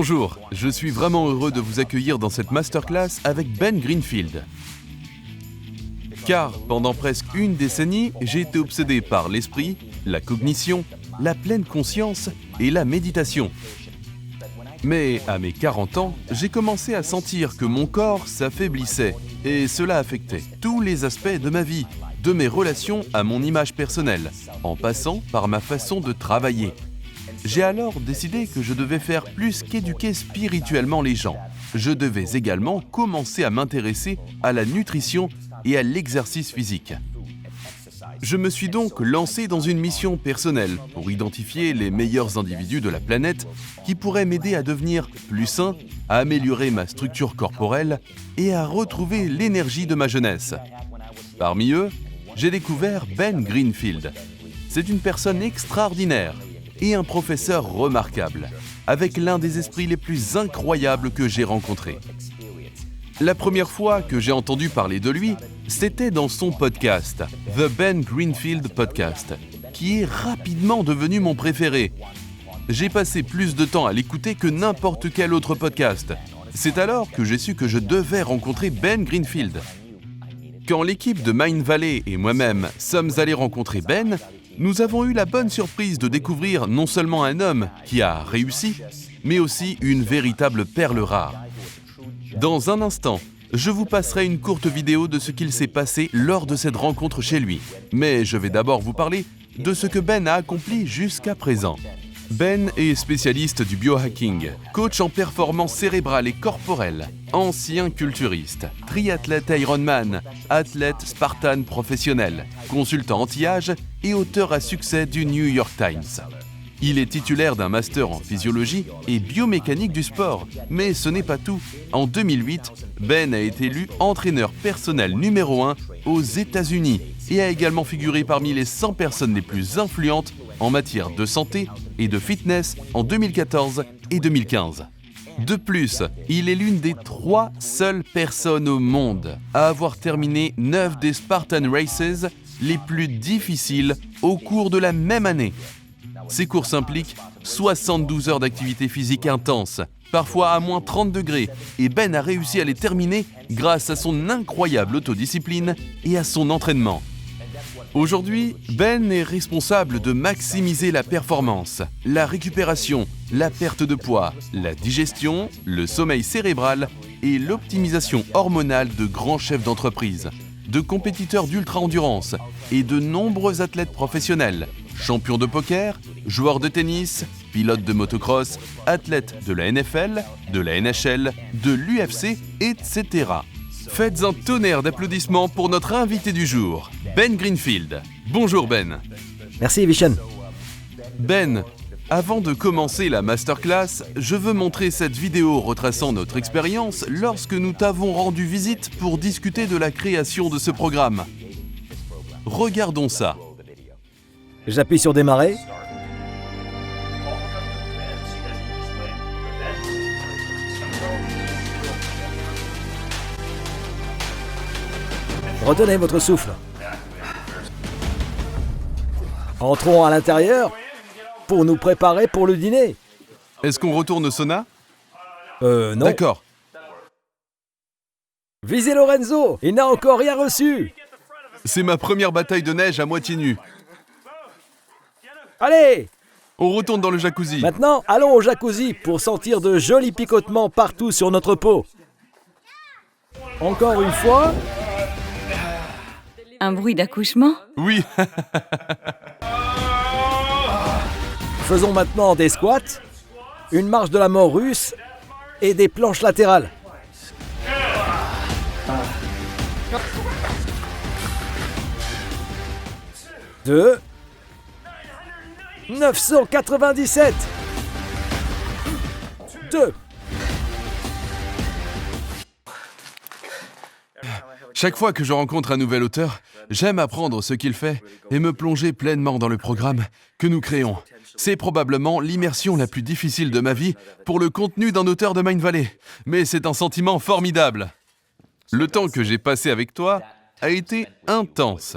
Bonjour, je suis vraiment heureux de vous accueillir dans cette masterclass avec Ben Greenfield. Car pendant presque une décennie, j'ai été obsédé par l'esprit, la cognition, la pleine conscience et la méditation. Mais à mes 40 ans, j'ai commencé à sentir que mon corps s'affaiblissait et cela affectait tous les aspects de ma vie, de mes relations à mon image personnelle, en passant par ma façon de travailler. J'ai alors décidé que je devais faire plus qu'éduquer spirituellement les gens. Je devais également commencer à m'intéresser à la nutrition et à l'exercice physique. Je me suis donc lancé dans une mission personnelle pour identifier les meilleurs individus de la planète qui pourraient m'aider à devenir plus sain, à améliorer ma structure corporelle et à retrouver l'énergie de ma jeunesse. Parmi eux, j'ai découvert Ben Greenfield. C'est une personne extraordinaire et un professeur remarquable, avec l'un des esprits les plus incroyables que j'ai rencontrés. La première fois que j'ai entendu parler de lui, c'était dans son podcast, The Ben Greenfield Podcast, qui est rapidement devenu mon préféré. J'ai passé plus de temps à l'écouter que n'importe quel autre podcast. C'est alors que j'ai su que je devais rencontrer Ben Greenfield. Quand l'équipe de Mindvalley et moi-même sommes allés rencontrer Ben, nous avons eu la bonne surprise de découvrir non seulement un homme qui a réussi, mais aussi une véritable perle rare. Dans un instant, je vous passerai une courte vidéo de ce qu'il s'est passé lors de cette rencontre chez lui. Mais je vais d'abord vous parler de ce que Ben a accompli jusqu'à présent. Ben est spécialiste du biohacking, coach en performance cérébrale et corporelle, ancien culturiste, triathlète Ironman, athlète Spartan professionnel, consultant anti-âge et auteur à succès du New York Times. Il est titulaire d'un master en physiologie et biomécanique du sport, mais ce n'est pas tout. En 2008, Ben a été élu entraîneur personnel numéro 1 aux États-Unis et a également figuré parmi les 100 personnes les plus influentes en matière de santé et de fitness en 2014 et 2015. De plus, il est l'une des 3 seules personnes au monde à avoir terminé 9 des Spartan Races les plus difficiles au cours de la même année. Ces courses impliquent 72 heures d'activité physique intense, parfois à moins 30 degrés, et Ben a réussi à les terminer grâce à son incroyable autodiscipline et à son entraînement. Aujourd'hui, Ben est responsable de maximiser la performance, la récupération, la perte de poids, la digestion, le sommeil cérébral et l'optimisation hormonale de grands chefs d'entreprise, de compétiteurs d'ultra-endurance et de nombreux athlètes professionnels, champions de poker, joueurs de tennis, pilotes de motocross, athlètes de la NFL, de la NHL, de l'UFC, etc. Faites un tonnerre d'applaudissements pour notre invité du jour, Ben Greenfield. Bonjour Ben. Merci Vishen. Ben, avant de commencer la masterclass, je veux montrer cette vidéo retraçant notre expérience lorsque nous t'avons rendu visite pour discuter de la création de ce programme. Regardons ça. J'appuie sur démarrer. Retenez votre souffle. Entrons à l'intérieur pour nous préparer pour le dîner. Est-ce qu'on retourne au sauna ? Non. D'accord. Visez Lorenzo, il n'a encore rien reçu. C'est ma première bataille de neige à moitié nue. Allez, On retourne dans le jacuzzi. maintenant allons au jacuzzi pour sentir de jolis picotements partout sur notre peau. Encore une fois. Un bruit d'accouchement ? Oui. Faisons maintenant des squats, une marche de la mort russe et des planches latérales. Deux. 997. 2. Chaque fois que je rencontre un nouvel auteur, j'aime apprendre ce qu'il fait et me plonger pleinement dans le programme que nous créons. C'est probablement l'immersion la plus difficile de ma vie pour le contenu d'un auteur de Mindvalley, mais c'est un sentiment formidable. Le temps que j'ai passé avec toi a été intense.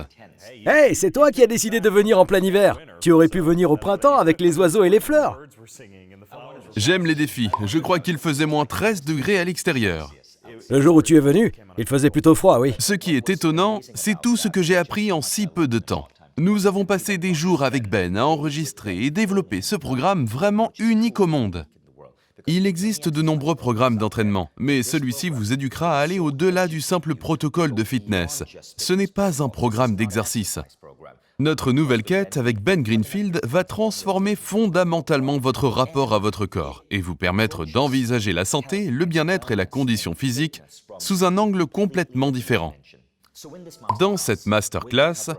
Hey, c'est toi qui as décidé de venir en plein hiver. Tu aurais pu venir au printemps avec les oiseaux et les fleurs. J'aime les défis. Je crois qu'il faisait moins 13 degrés à l'extérieur. Le jour où tu es venu, il faisait plutôt froid, oui. Ce qui est étonnant, c'est tout ce que j'ai appris en si peu de temps. Nous avons passé des jours avec Ben à enregistrer et développer ce programme vraiment unique au monde. Il existe de nombreux programmes d'entraînement, mais celui-ci vous éduquera à aller au-delà du simple protocole de fitness. Ce n'est pas un programme d'exercice. Notre nouvelle quête avec Ben Greenfield va transformer fondamentalement votre rapport à votre corps et vous permettre d'envisager la santé, le bien-être et la condition physique sous un angle complètement différent. Dans cette masterclass,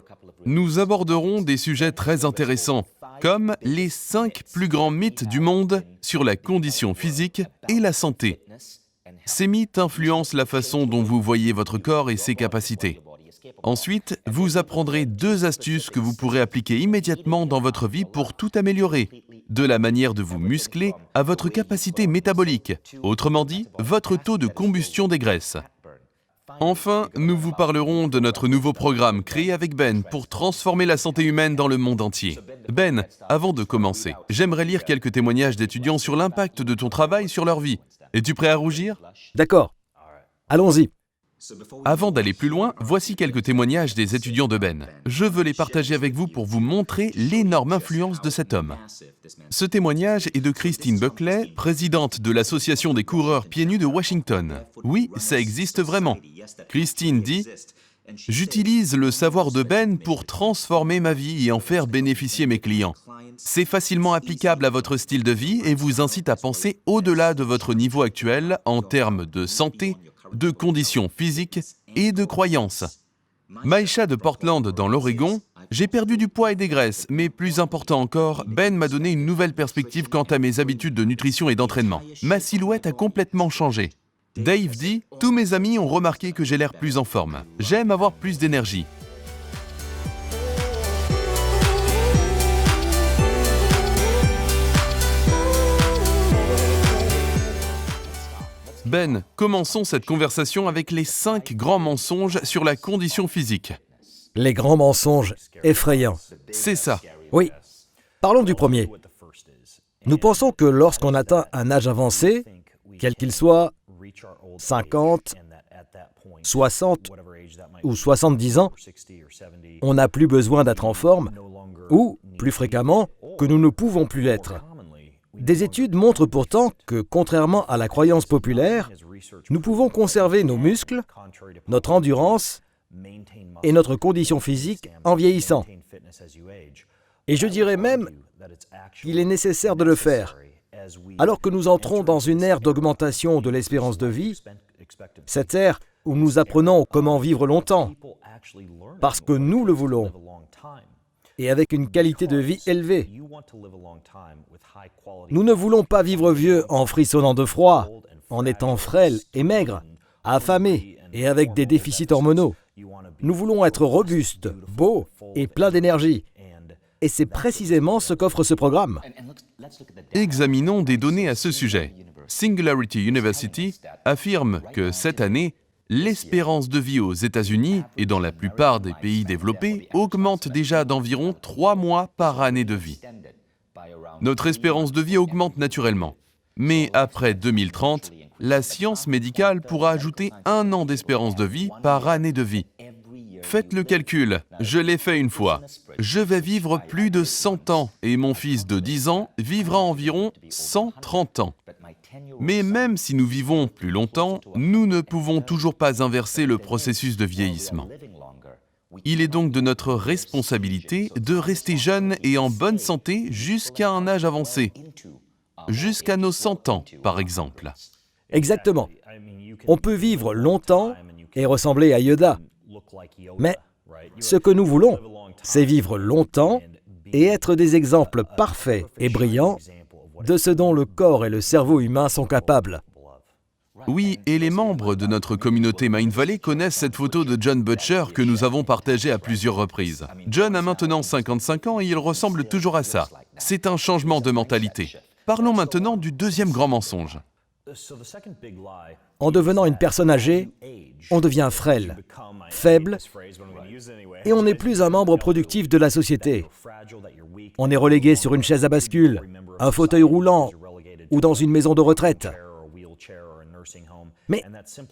nous aborderons des sujets très intéressants, comme les 5 plus grands mythes du monde sur la condition physique et la santé. Ces mythes influencent la façon dont vous voyez votre corps et ses capacités. Ensuite, vous apprendrez 2 astuces que vous pourrez appliquer immédiatement dans votre vie pour tout améliorer, de la manière de vous muscler à votre capacité métabolique, autrement dit, votre taux de combustion des graisses. Enfin, nous vous parlerons de notre nouveau programme créé avec Ben pour transformer la santé humaine dans le monde entier. Ben, avant de commencer, j'aimerais lire quelques témoignages d'étudiants sur l'impact de ton travail sur leur vie. Es-tu prêt à rougir? D'accord. Allons-y. Avant d'aller plus loin, voici quelques témoignages des étudiants de Ben. Je veux les partager avec vous pour vous montrer l'énorme influence de cet homme. Ce témoignage est de Christine Buckley, présidente de l'Association des coureurs pieds nus de Washington. Oui, ça existe vraiment. Christine dit « J'utilise le savoir de Ben pour transformer ma vie et en faire bénéficier mes clients. C'est facilement applicable à votre style de vie et vous incite à penser au-delà de votre niveau actuel en termes de santé, de conditions physiques et de croyances. Maïcha de Portland, dans l'Oregon, j'ai perdu du poids et des graisses, mais plus important encore, Ben m'a donné une nouvelle perspective quant à mes habitudes de nutrition et d'entraînement. Ma silhouette a complètement changé. Dave dit, tous mes amis ont remarqué que j'ai l'air plus en forme. J'aime avoir plus d'énergie. Ben, commençons cette conversation avec les 5 grands mensonges sur la condition physique. Les grands mensonges effrayants. C'est ça. Oui. Parlons du premier. Nous pensons que lorsqu'on atteint un âge avancé, quel qu'il soit, 50, 60 ou 70 ans, on n'a plus besoin d'être en forme, ou, plus fréquemment, que nous ne pouvons plus l'être. Des études montrent pourtant que, contrairement à la croyance populaire, nous pouvons conserver nos muscles, notre endurance et notre condition physique en vieillissant. Et je dirais même qu'il est nécessaire de le faire. Alors que nous entrons dans une ère d'augmentation de l'espérance de vie, cette ère où nous apprenons comment vivre longtemps, parce que nous le voulons, et avec une qualité de vie élevée. Nous ne voulons pas vivre vieux en frissonnant de froid, en étant frêles et maigres, affamés et avec des déficits hormonaux. Nous voulons être robustes, beaux et pleins d'énergie. Et c'est précisément ce qu'offre ce programme. Examinons des données à ce sujet. Singularity University affirme que cette année, l'espérance de vie aux États-Unis et dans la plupart des pays développés augmente déjà d'environ 3 mois par année de vie. Notre espérance de vie augmente naturellement. Mais après 2030, la science médicale pourra ajouter 1 an d'espérance de vie par année de vie. Faites le calcul, je l'ai fait une fois. Je vais vivre plus de 100 ans et mon fils de 10 ans vivra environ 130 ans. Mais même si nous vivons plus longtemps, nous ne pouvons toujours pas inverser le processus de vieillissement. Il est donc de notre responsabilité de rester jeunes et en bonne santé jusqu'à un âge avancé, jusqu'à nos 100 ans, par exemple. Exactement. On peut vivre longtemps et ressembler à Yoda. Mais ce que nous voulons, c'est vivre longtemps et être des exemples parfaits et brillants de ce dont le corps et le cerveau humain sont capables. Oui, et les membres de notre communauté Mindvalley connaissent cette photo de John Butcher que nous avons partagée à plusieurs reprises. John a maintenant 55 ans et il ressemble toujours à ça. C'est un changement de mentalité. Parlons maintenant du deuxième grand mensonge. En devenant une personne âgée, on devient frêle, faible, et on n'est plus un membre productif de la société. On est relégué sur une chaise à bascule, un fauteuil roulant ou dans une maison de retraite. Mais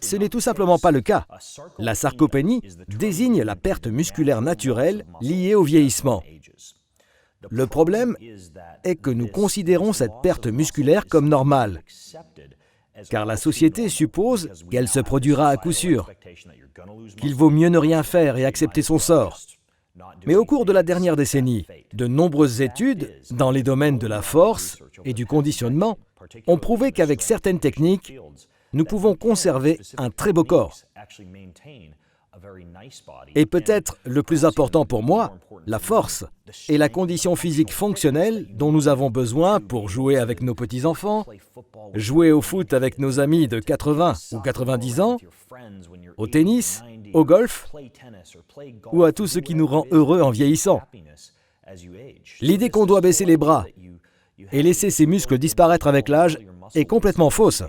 ce n'est tout simplement pas le cas. La sarcopénie désigne la perte musculaire naturelle liée au vieillissement. Le problème est que nous considérons cette perte musculaire comme normale, car la société suppose qu'elle se produira à coup sûr, qu'il vaut mieux ne rien faire et accepter son sort. Mais au cours de la dernière décennie, de nombreuses études dans les domaines de la force et du conditionnement ont prouvé qu'avec certaines techniques, nous pouvons conserver un très beau corps. Et peut-être le plus important pour moi, la force et la condition physique fonctionnelle dont nous avons besoin pour jouer avec nos petits-enfants, jouer au foot avec nos amis de 80 ou 90 ans, au tennis, au golf ou à tout ce qui nous rend heureux en vieillissant. L'idée qu'on doit baisser les bras et laisser ses muscles disparaître avec l'âge est complètement fausse.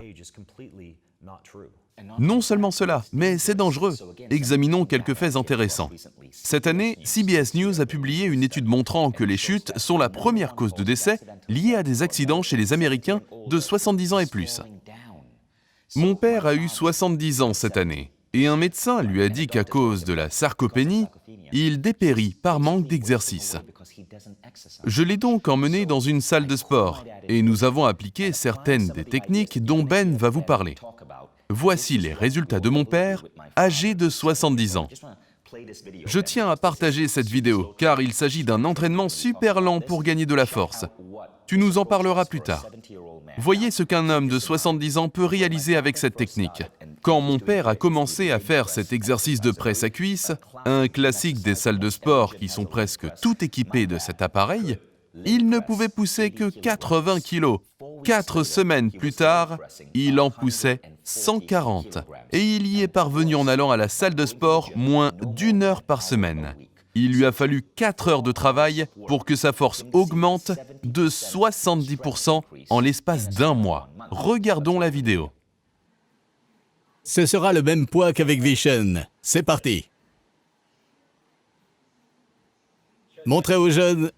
Non seulement cela, mais c'est dangereux. Examinons quelques faits intéressants. Cette année, CBS News a publié une étude montrant que les chutes sont la première cause de décès liée à des accidents chez les Américains de 70 ans et plus. Mon père a eu 70 ans cette année, et un médecin lui a dit qu'à cause de la sarcopénie, il dépérit par manque d'exercice. Je l'ai donc emmené dans une salle de sport, et nous avons appliqué certaines des techniques dont Ben va vous parler. Voici les résultats de mon père, âgé de 70 ans. Je tiens à partager cette vidéo, car il s'agit d'un entraînement super lent pour gagner de la force. Tu nous en parleras plus tard. Voyez ce qu'un homme de 70 ans peut réaliser avec cette technique. Quand mon père a commencé à faire cet exercice de presse à cuisse, un classique des salles de sport qui sont presque toutes équipées de cet appareil, il ne pouvait pousser que 80 kilos. 4 semaines plus tard, il en poussait 140. Et il y est parvenu en allant à la salle de sport moins d'1 heure par semaine. Il lui a fallu 4 heures de travail pour que sa force augmente de 70% en l'espace d'1 mois. Regardons la vidéo. Ce sera le même poids qu'avec Vision. C'est parti. Montrez aux jeunes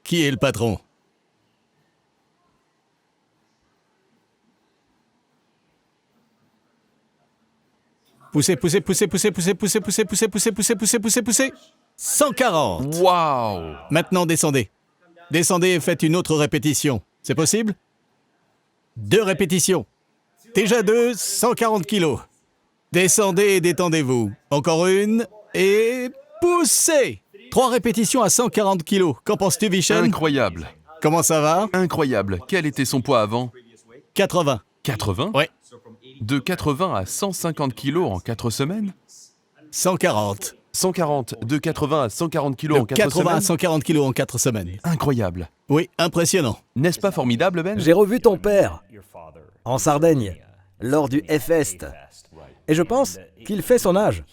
qui est le patron. Poussez, poussez, poussez, poussez, poussez, poussez, poussez, poussez, poussez, poussez, poussez, poussez, poussez. 140. Waouh! Maintenant, descendez. Descendez et faites une autre répétition. C'est possible? 2 répétitions. Déjà 2, 140 kilos. Descendez et détendez-vous. Encore une et poussez. 3 répétitions à 140 kilos. Qu'en penses-tu, Vision? Incroyable! Comment ça va? Incroyable! Quel était son poids avant? 80. 80? Ouais. De 80 à 150 kilos en 4 semaines? 140. 140. De 80 à 140 kilos De en 4 80 semaines? à 140 kilos en 4 semaines. Incroyable! Oui, impressionnant. N'est-ce pas formidable, Ben? J'ai revu ton père en Sardaigne, lors du F-Est, et je pense qu'il fait son âge.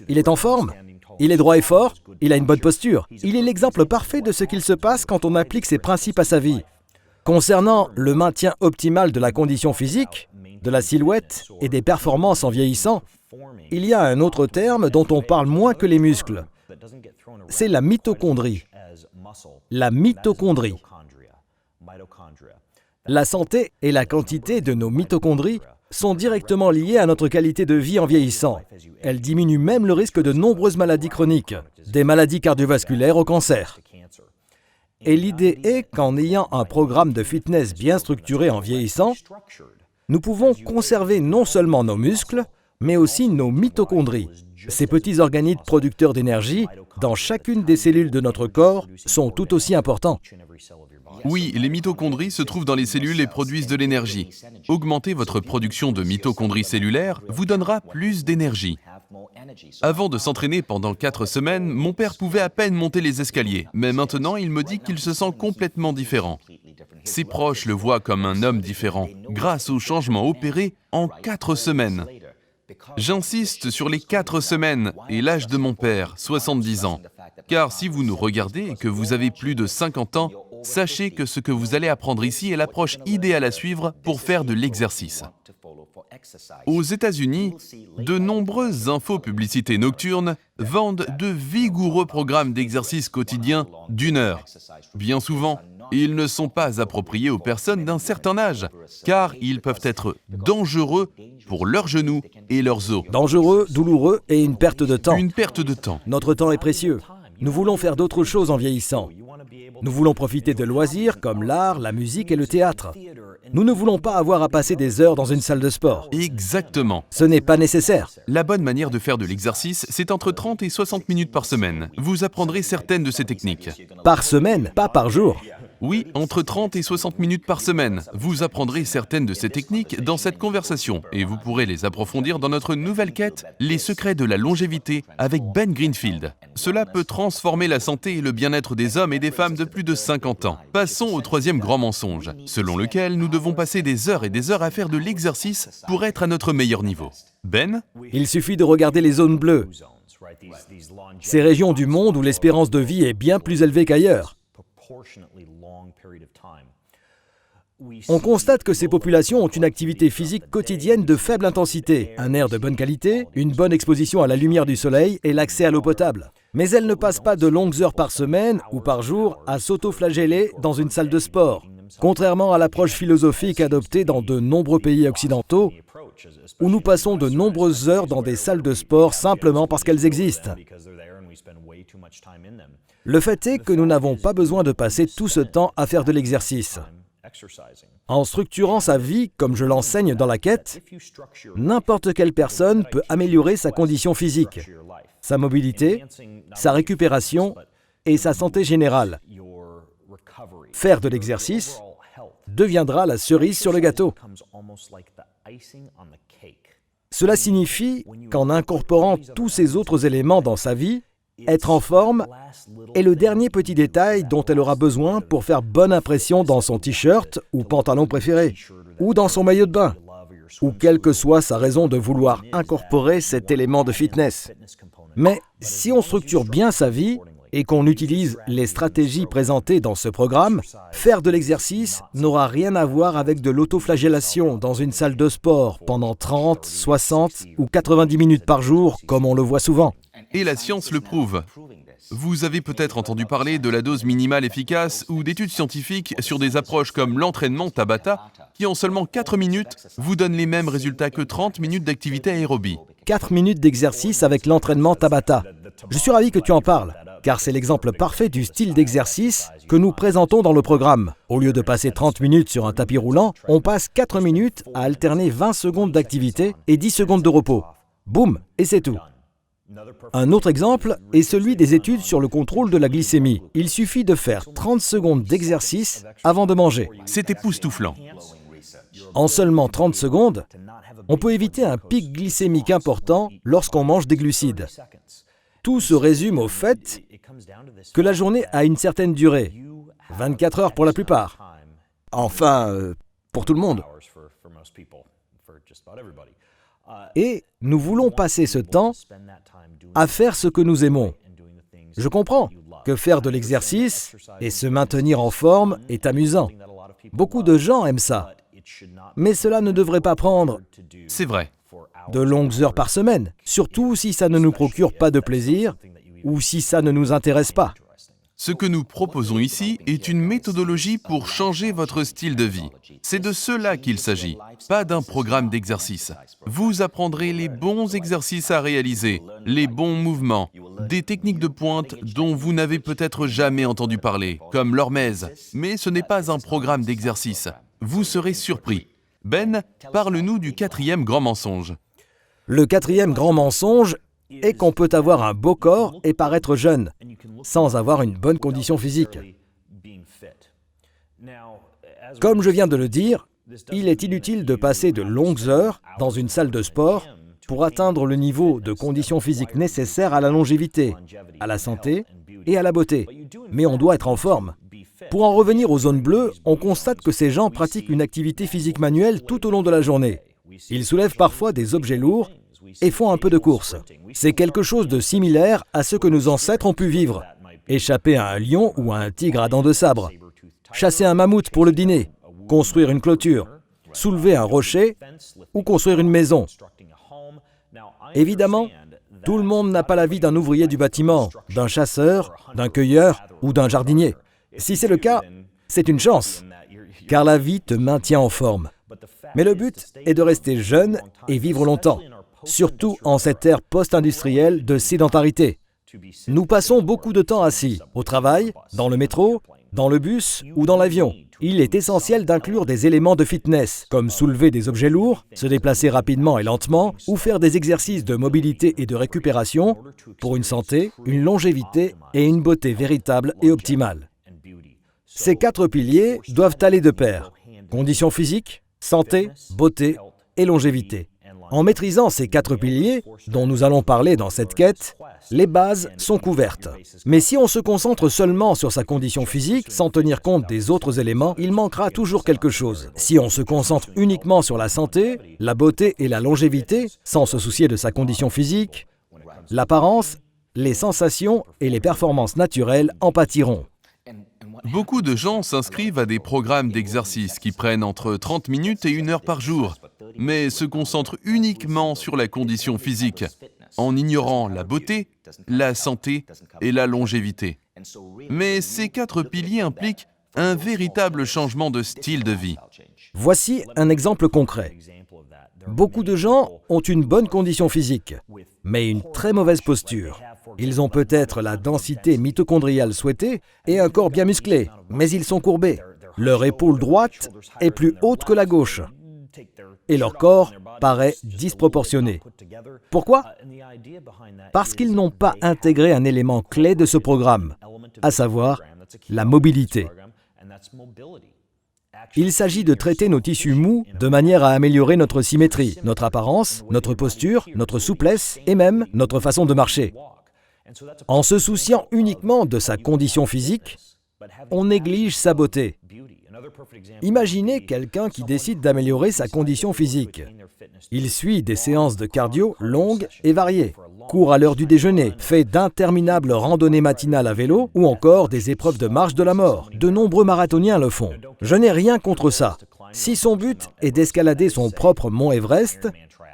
Il est en forme, il est droit et fort, il a une bonne posture. Il est l'exemple parfait de ce qu'il se passe quand on applique ces principes à sa vie. Concernant le maintien optimal de la condition physique, de la silhouette et des performances en vieillissant, il y a un autre terme dont on parle moins que les muscles. C'est la mitochondrie. La mitochondrie. La santé et la quantité de nos mitochondries sont directement liées à notre qualité de vie en vieillissant. Elles diminuent même le risque de nombreuses maladies chroniques, des maladies cardiovasculaires au cancer. Et l'idée est qu'en ayant un programme de fitness bien structuré en vieillissant, nous pouvons conserver non seulement nos muscles, mais aussi nos mitochondries. Ces petits organites producteurs d'énergie, dans chacune des cellules de notre corps, sont tout aussi importants. Oui, les mitochondries se trouvent dans les cellules et produisent de l'énergie. Augmenter votre production de mitochondries cellulaires vous donnera plus d'énergie. Avant de s'entraîner pendant 4 semaines, mon père pouvait à peine monter les escaliers, mais maintenant il me dit qu'il se sent complètement différent. Ses proches le voient comme un homme différent, grâce aux changements opérés en 4 semaines. J'insiste sur les 4 semaines et l'âge de mon père, 70 ans. Car si vous nous regardez et que vous avez plus de 50 ans, sachez que ce que vous allez apprendre ici est l'approche idéale à suivre pour faire de l'exercice. Aux États-Unis, de nombreuses infopublicités nocturnes vendent de vigoureux programmes d'exercice quotidien d'1 heure. Bien souvent, ils ne sont pas appropriés aux personnes d'un certain âge, car ils peuvent être dangereux pour leurs genoux et leurs os. Dangereux, douloureux et une perte de temps. Une perte de temps. Notre temps est précieux. Nous voulons faire d'autres choses en vieillissant. Nous voulons profiter de loisirs comme l'art, la musique et le théâtre. Nous ne voulons pas avoir à passer des heures dans une salle de sport. Exactement. Ce n'est pas nécessaire. La bonne manière de faire de l'exercice, c'est entre 30 et 60 minutes par semaine. Vous apprendrez certaines de ces techniques. Par semaine, pas par jour. Oui, entre 30 et 60 minutes par semaine. Vous apprendrez certaines de ces techniques dans cette conversation et vous pourrez les approfondir dans notre nouvelle quête, Les secrets de la longévité avec Ben Greenfield. Cela peut transformer la santé et le bien-être des hommes et des femmes de plus de 50 ans. Passons au 3e grand mensonge, selon lequel nous devons passer des heures et des heures à faire de l'exercice pour être à notre meilleur niveau. Ben ? Il suffit de regarder les zones bleues. Ces régions du monde où l'espérance de vie est bien plus élevée qu'ailleurs. On constate que ces populations ont une activité physique quotidienne de faible intensité, un air de bonne qualité, une bonne exposition à la lumière du soleil et l'accès à l'eau potable. Mais elles ne passent pas de longues heures par semaine ou par jour à s'auto-flageller dans une salle de sport, contrairement à l'approche philosophique adoptée dans de nombreux pays occidentaux, où nous passons de nombreuses heures dans des salles de sport simplement parce qu'elles existent. Le fait est que nous n'avons pas besoin de passer tout ce temps à faire de l'exercice. En structurant sa vie, comme je l'enseigne dans la quête, n'importe quelle personne peut améliorer sa condition physique, sa mobilité, sa récupération et sa santé générale. Faire de l'exercice deviendra la cerise sur le gâteau. Cela signifie qu'en incorporant tous ces autres éléments dans sa vie, être en forme est le dernier petit détail dont elle aura besoin pour faire bonne impression dans son t-shirt ou pantalon préféré, ou dans son maillot de bain, ou quelle que soit sa raison de vouloir incorporer cet élément de fitness. Mais si on structure bien sa vie et qu'on utilise les stratégies présentées dans ce programme, faire de l'exercice n'aura rien à voir avec de l'autoflagellation dans une salle de sport pendant 30, 60 ou 90 minutes par jour, comme on le voit souvent. Et la science le prouve. Vous avez peut-être entendu parler de la dose minimale efficace ou d'études scientifiques sur des approches comme l'entraînement Tabata, qui en seulement 4 minutes vous donnent les mêmes résultats que 30 minutes d'activité aérobie. 4 minutes d'exercice avec l'entraînement Tabata. Je suis ravi que tu en parles, car c'est l'exemple parfait du style d'exercice que nous présentons dans le programme. Au lieu de passer 30 minutes sur un tapis roulant, on passe 4 minutes à alterner 20 secondes d'activité et 10 secondes de repos. Boum, et c'est tout. Un autre exemple est celui des études sur le contrôle de la glycémie. Il suffit de faire 30 secondes d'exercice avant de manger. C'est époustouflant. En seulement 30 secondes, on peut éviter un pic glycémique important lorsqu'on mange des glucides. Tout se résume au fait que la journée a une certaine durée, 24 heures pour la plupart. Enfin, pour tout le monde. Et nous voulons passer ce temps à faire ce que nous aimons. Je comprends que faire de l'exercice et se maintenir en forme est amusant. Beaucoup de gens aiment ça. Mais cela ne devrait pas prendre C'est vrai. de longues heures par semaine, surtout si ça ne nous procure pas de plaisir ou si ça ne nous intéresse pas. Ce que nous proposons ici est une méthodologie pour changer votre style de vie. C'est de cela qu'il s'agit, pas d'un programme d'exercice. Vous apprendrez les bons exercices à réaliser, les bons mouvements, des techniques de pointe dont vous n'avez peut-être jamais entendu parler, comme l'hormèse. Mais ce n'est pas un programme d'exercice. Vous serez surpris. Ben, parle-nous du 4e grand mensonge. Le 4e grand mensonge est qu'on peut avoir un beau corps et paraître jeune, sans avoir une bonne condition physique. Comme je viens de le dire, il est inutile de passer de longues heures dans une salle de sport pour atteindre le niveau de condition physique nécessaire à la longévité, à la santé et à la beauté. Mais on doit être en forme. Pour en revenir aux zones bleues, on constate que ces gens pratiquent une activité physique manuelle tout au long de la journée. Ils soulèvent parfois des objets lourds et font un peu de course. C'est quelque chose de similaire à ce que nos ancêtres ont pu vivre. Échapper à un lion ou à un tigre à dents de sabre. Chasser un mammouth pour le dîner. Construire une clôture. soulever un rocher ou construire une maison. Évidemment, tout le monde n'a pas la vie d'un ouvrier du bâtiment, d'un chasseur, d'un cueilleur ou d'un jardinier. Si c'est le cas, c'est une chance, car la vie te maintient en forme. Mais le but est de rester jeune et vivre longtemps, surtout en cette ère post-industrielle de sédentarité. Nous passons beaucoup de temps assis, au travail, dans le métro, dans le bus ou dans l'avion. Il est essentiel d'inclure des éléments de fitness, comme soulever des objets lourds, se déplacer rapidement et lentement, ou faire des exercices de mobilité et de récupération pour une santé, une longévité et une beauté véritable et optimale. Ces 4 piliers doivent aller de pair. Conditions physiques, santé, beauté et longévité. En maîtrisant ces 4 piliers, dont nous allons parler dans cette quête, les bases sont couvertes. Mais si on se concentre seulement sur sa condition physique, sans tenir compte des autres éléments, il manquera toujours quelque chose. Si on se concentre uniquement sur la santé, la beauté et la longévité, sans se soucier de sa condition physique, l'apparence, les sensations et les performances naturelles en pâtiront. Beaucoup de gens s'inscrivent à des programmes d'exercice qui prennent entre 30 minutes et 1 heure par jour, mais se concentrent uniquement sur la condition physique, en ignorant la beauté, la santé et la longévité. Mais ces 4 piliers impliquent un véritable changement de style de vie. Voici un exemple concret. Beaucoup de gens ont une bonne condition physique, mais une très mauvaise posture. Ils ont peut-être la densité mitochondriale souhaitée et un corps bien musclé, mais ils sont courbés. Leur épaule droite est plus haute que la gauche et leur corps paraît disproportionné. Pourquoi ? Parce qu'ils n'ont pas intégré un élément clé de ce programme, à savoir la mobilité. Il s'agit de traiter nos tissus mous de manière à améliorer notre symétrie, notre apparence, notre posture, notre souplesse et même notre façon de marcher. En se souciant uniquement de sa condition physique, on néglige sa beauté. Imaginez quelqu'un qui décide d'améliorer sa condition physique. Il suit des séances de cardio longues et variées, court à l'heure du déjeuner, fait d'interminables randonnées matinales à vélo ou encore des épreuves de marche de la mort. De nombreux marathoniens le font. Je n'ai rien contre ça. Si son but est d'escalader son propre mont Everest,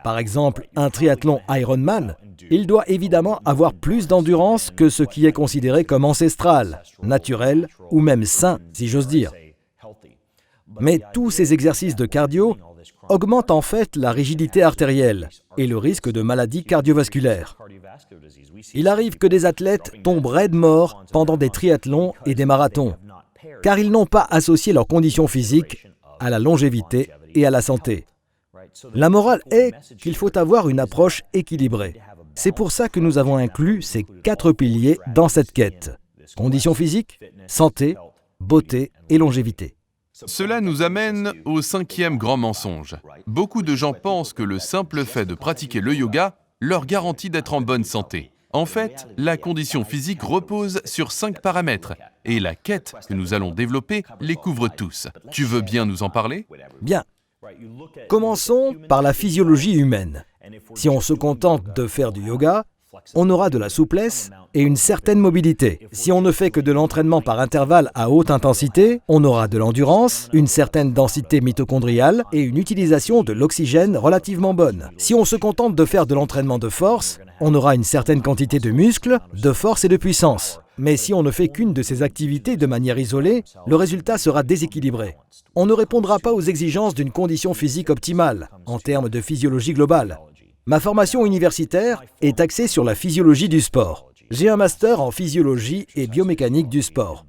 par exemple un triathlon Ironman, il doit évidemment avoir plus d'endurance que ce qui est considéré comme ancestral, naturel ou même sain, si j'ose dire. Mais tous ces exercices de cardio augmentent en fait la rigidité artérielle et le risque de maladies cardiovasculaires. Il arrive que des athlètes tombent raides morts pendant des triathlons et des marathons, car ils n'ont pas associé leur condition physique à la longévité et à la santé. La morale est qu'il faut avoir une approche équilibrée. C'est pour ça que nous avons inclus ces 4 piliers dans cette quête. Condition physique, santé, beauté et longévité. Cela nous amène au 5e grand mensonge. Beaucoup de gens pensent que le simple fait de pratiquer le yoga leur garantit d'être en bonne santé. En fait, la condition physique repose sur 5 paramètres et la quête que nous allons développer les couvre tous. Tu veux bien nous en parler ? Bien. Commençons par la physiologie humaine. Si on se contente de faire du yoga, on aura de la souplesse et une certaine mobilité. Si on ne fait que de l'entraînement par intervalle à haute intensité, on aura de l'endurance, une certaine densité mitochondriale et une utilisation de l'oxygène relativement bonne. Si on se contente de faire de l'entraînement de force, on aura une certaine quantité de muscles, de force et de puissance. Mais si on ne fait qu'une de ces activités de manière isolée, le résultat sera déséquilibré. On ne répondra pas aux exigences d'une condition physique optimale, en termes de physiologie globale. Ma formation universitaire est axée sur la physiologie du sport. J'ai un master en physiologie et biomécanique du sport.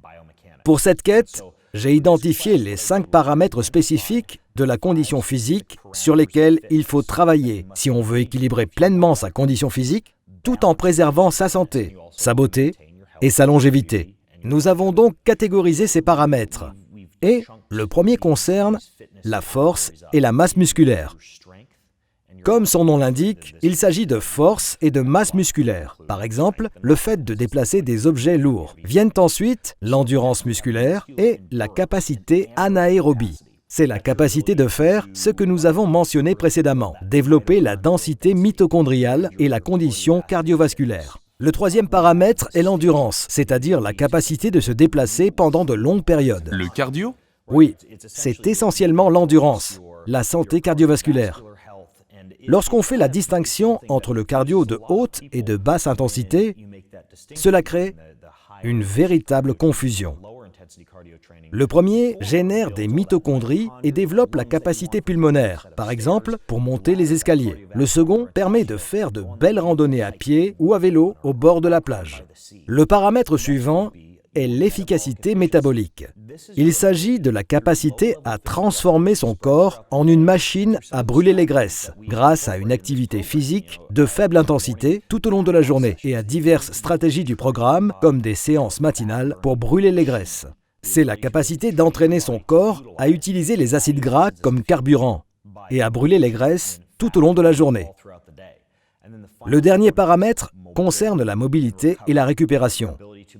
Pour cette quête, j'ai identifié les 5 paramètres spécifiques de la condition physique sur lesquels il faut travailler si on veut équilibrer pleinement sa condition physique tout en préservant sa santé, sa beauté et sa longévité. Nous avons donc catégorisé ces paramètres. Et le premier concerne la force et la masse musculaire. Comme son nom l'indique, il s'agit de force et de masse musculaire. Par exemple, le fait de déplacer des objets lourds. Viennent ensuite l'endurance musculaire et la capacité anaérobie. C'est la capacité de faire ce que nous avons mentionné précédemment, développer la densité mitochondriale et la condition cardiovasculaire. Le 3e paramètre est l'endurance, c'est-à-dire la capacité de se déplacer pendant de longues périodes. Le cardio ? Oui, c'est essentiellement l'endurance. la santé cardiovasculaire. Lorsqu'on fait la distinction entre le cardio de haute et de basse intensité, cela crée une véritable confusion. Le premier génère des mitochondries et développe la capacité pulmonaire, par exemple pour monter les escaliers. Le second permet de faire de belles randonnées à pied ou à vélo au bord de la plage. Le paramètre suivant est l'efficacité métabolique. Il s'agit de la capacité à transformer son corps en une machine à brûler les graisses, grâce à une activité physique de faible intensité tout au long de la journée et à diverses stratégies du programme, comme des séances matinales pour brûler les graisses. C'est la capacité d'entraîner son corps à utiliser les acides gras comme carburant et à brûler les graisses tout au long de la journée. Le dernier paramètre concerne la mobilité et la récupération.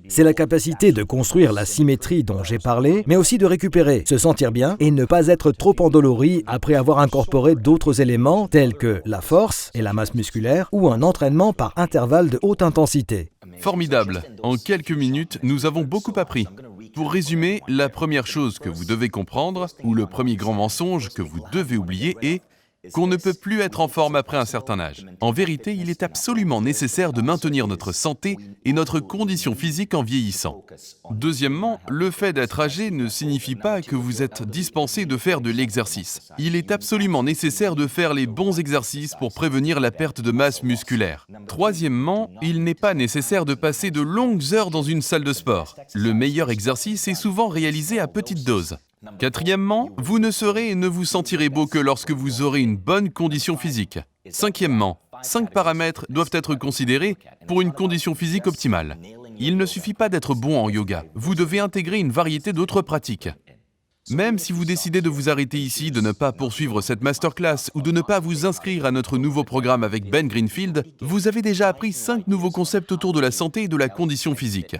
C'est la capacité de construire la symétrie dont j'ai parlé, mais aussi de récupérer, se sentir bien et ne pas être trop endolori après avoir incorporé d'autres éléments tels que la force et la masse musculaire ou un entraînement par intervalle de haute intensité. Formidable. En quelques minutes, nous avons beaucoup appris. Pour résumer, la première chose que vous devez comprendre, ou le premier grand mensonge que vous devez oublier est qu'on ne peut plus être en forme après un certain âge. En vérité, il est absolument nécessaire de maintenir notre santé et notre condition physique en vieillissant. Deuxièmement, le fait d'être âgé ne signifie pas que vous êtes dispensé de faire de l'exercice. Il est absolument nécessaire de faire les bons exercices pour prévenir la perte de masse musculaire. Troisièmement, il n'est pas nécessaire de passer de longues heures dans une salle de sport. Le meilleur exercice est souvent réalisé à petite dose. Quatrièmement, vous ne serez et ne vous sentirez beau que lorsque vous aurez une bonne condition physique. Cinquièmement, 5 paramètres doivent être considérés pour une condition physique optimale. Il ne suffit pas d'être bon en yoga, vous devez intégrer une variété d'autres pratiques. Même si vous décidez de vous arrêter ici, de ne pas poursuivre cette masterclass ou de ne pas vous inscrire à notre nouveau programme avec Ben Greenfield, vous avez déjà appris 5 nouveaux concepts autour de la santé et de la condition physique.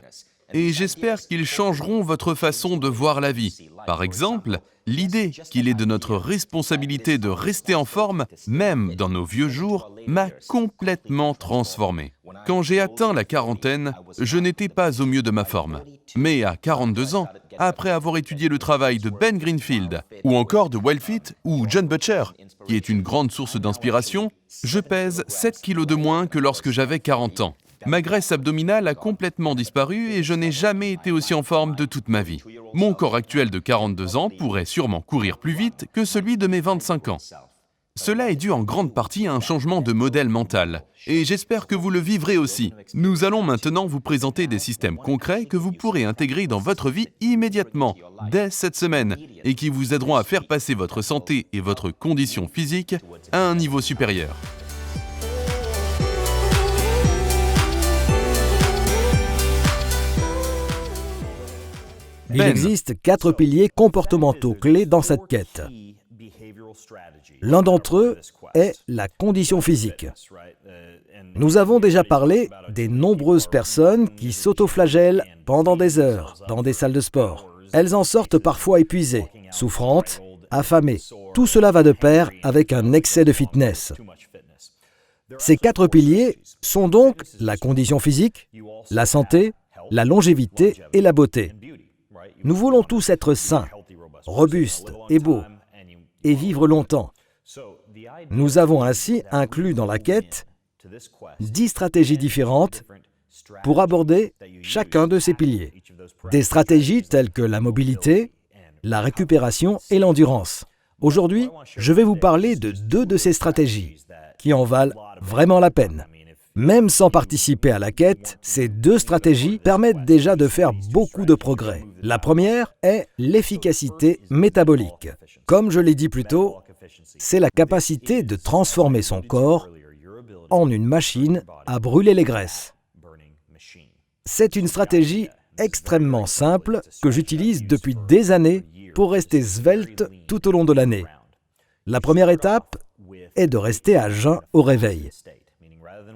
Et j'espère qu'ils changeront votre façon de voir la vie. Par exemple, l'idée qu'il est de notre responsabilité de rester en forme, même dans nos vieux jours, m'a complètement transformé. Quand j'ai atteint la quarantaine, je n'étais pas au mieux de ma forme. Mais à 42 ans, après avoir étudié le travail de Ben Greenfield, ou encore de Wellfit ou John Butcher, qui est une grande source d'inspiration, je pèse 7 kilos de moins que lorsque j'avais 40 ans. Ma graisse abdominale a complètement disparu et je n'ai jamais été aussi en forme de toute ma vie. Mon corps actuel de 42 ans pourrait sûrement courir plus vite que celui de mes 25 ans. Cela est dû en grande partie à un changement de modèle mental. Et j'espère que vous le vivrez aussi. Nous allons maintenant vous présenter des systèmes concrets que vous pourrez intégrer dans votre vie immédiatement, dès cette semaine, et qui vous aideront à faire passer votre santé et votre condition physique à un niveau supérieur. Il existe 4 piliers comportementaux clés dans cette quête. L'un d'entre eux est la condition physique. Nous avons déjà parlé des nombreuses personnes qui s'autoflagellent pendant des heures dans des salles de sport. Elles en sortent parfois épuisées, souffrantes, affamées. Tout cela va de pair avec un excès de fitness. Ces 4 piliers sont donc la condition physique, la santé, la longévité et la beauté. Nous voulons tous être sains, robustes et beaux, et vivre longtemps. Nous avons ainsi inclus dans la quête 10 stratégies différentes pour aborder chacun de ces piliers. Des stratégies telles que la mobilité, la récupération et l'endurance. Aujourd'hui, je vais vous parler de 2 de ces stratégies qui en valent vraiment la peine. Même sans participer à la quête, ces 2 stratégies permettent déjà de faire beaucoup de progrès. La première est l'efficacité métabolique. Comme je l'ai dit plus tôt, c'est la capacité de transformer son corps en une machine à brûler les graisses. C'est une stratégie extrêmement simple que j'utilise depuis des années pour rester svelte tout au long de l'année. La première étape est de rester à jeun au réveil.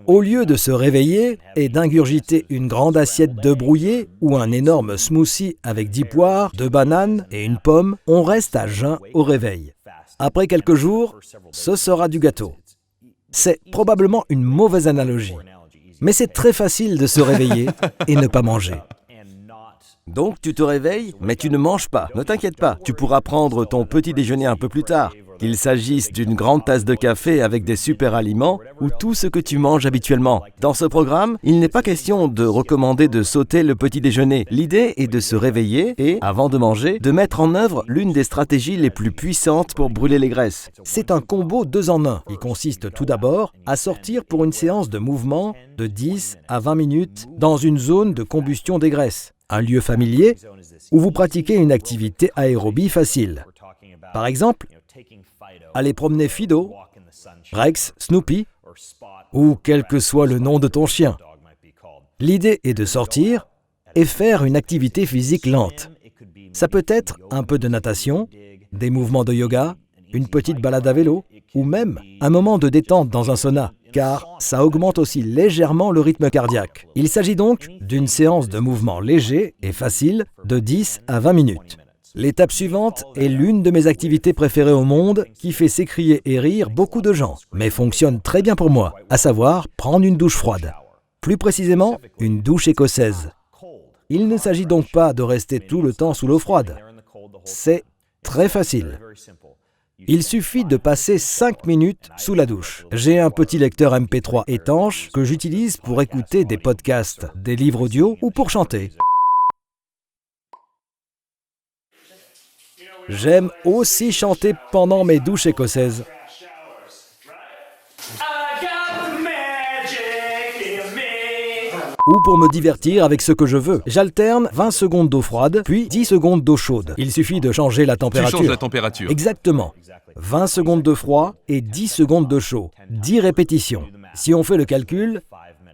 Au lieu de se réveiller et d'ingurgiter une grande assiette d'œufs brouillés ou un énorme smoothie avec 10 poires, 2 bananes et une pomme, on reste à jeun au réveil. Après quelques jours, ce sera du gâteau. C'est probablement une mauvaise analogie, mais c'est très facile de se réveiller et ne pas manger. Donc tu te réveilles, mais tu ne manges pas. Ne t'inquiète pas, tu pourras prendre ton petit déjeuner un peu plus tard. qu'il s'agisse d'une grande tasse de café avec des super aliments ou tout ce que tu manges habituellement. Dans ce programme, il n'est pas question de recommander de sauter le petit déjeuner. L'idée est de se réveiller et, avant de manger, de mettre en œuvre l'une des stratégies les plus puissantes pour brûler les graisses. C'est un combo 2 en 1 qui consiste tout d'abord à sortir pour une séance de mouvement de 10 à 20 minutes dans une zone de combustion des graisses, un lieu familier où vous pratiquez une activité aérobie facile. Par exemple, aller promener Fido, Rex, Snoopy, ou quel que soit le nom de ton chien. L'idée est de sortir et faire une activité physique lente. Ça peut être un peu de natation, des mouvements de yoga, une petite balade à vélo, ou même un moment de détente dans un sauna, car ça augmente aussi légèrement le rythme cardiaque. Il s'agit donc d'une séance de mouvement léger et facile de 10 à 20 minutes. L'étape suivante est l'une de mes activités préférées au monde qui fait s'écrier et rire beaucoup de gens, mais fonctionne très bien pour moi, à savoir prendre une douche froide. Plus précisément, une douche écossaise. Il ne s'agit donc pas de rester tout le temps sous l'eau froide. C'est très facile. Il suffit de passer 5 minutes sous la douche. J'ai un petit lecteur MP3 étanche que j'utilise pour écouter des podcasts, des livres audio ou pour chanter. J'aime aussi chanter pendant mes douches écossaises. Ou pour me divertir avec ce que je veux. J'alterne 20 secondes d'eau froide, puis 10 secondes d'eau chaude. Il suffit de changer la température. Tu changes la température. Exactement. 20 secondes de froid et 10 secondes de chaud. 10 répétitions. Si on fait le calcul,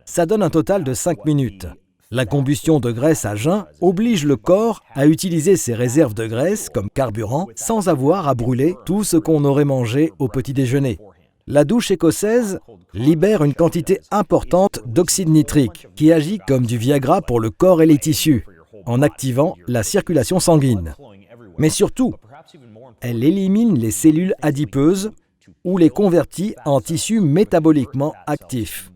ça donne un total de 5 minutes. La combustion de graisse à jeun oblige le corps à utiliser ses réserves de graisse comme carburant sans avoir à brûler tout ce qu'on aurait mangé au petit déjeuner. La douche écossaise libère une quantité importante d'oxyde nitrique qui agit comme du Viagra pour le corps et les tissus, en activant la circulation sanguine. Mais surtout, elle élimine les cellules adipeuses ou les convertit en tissus métaboliquement actifs.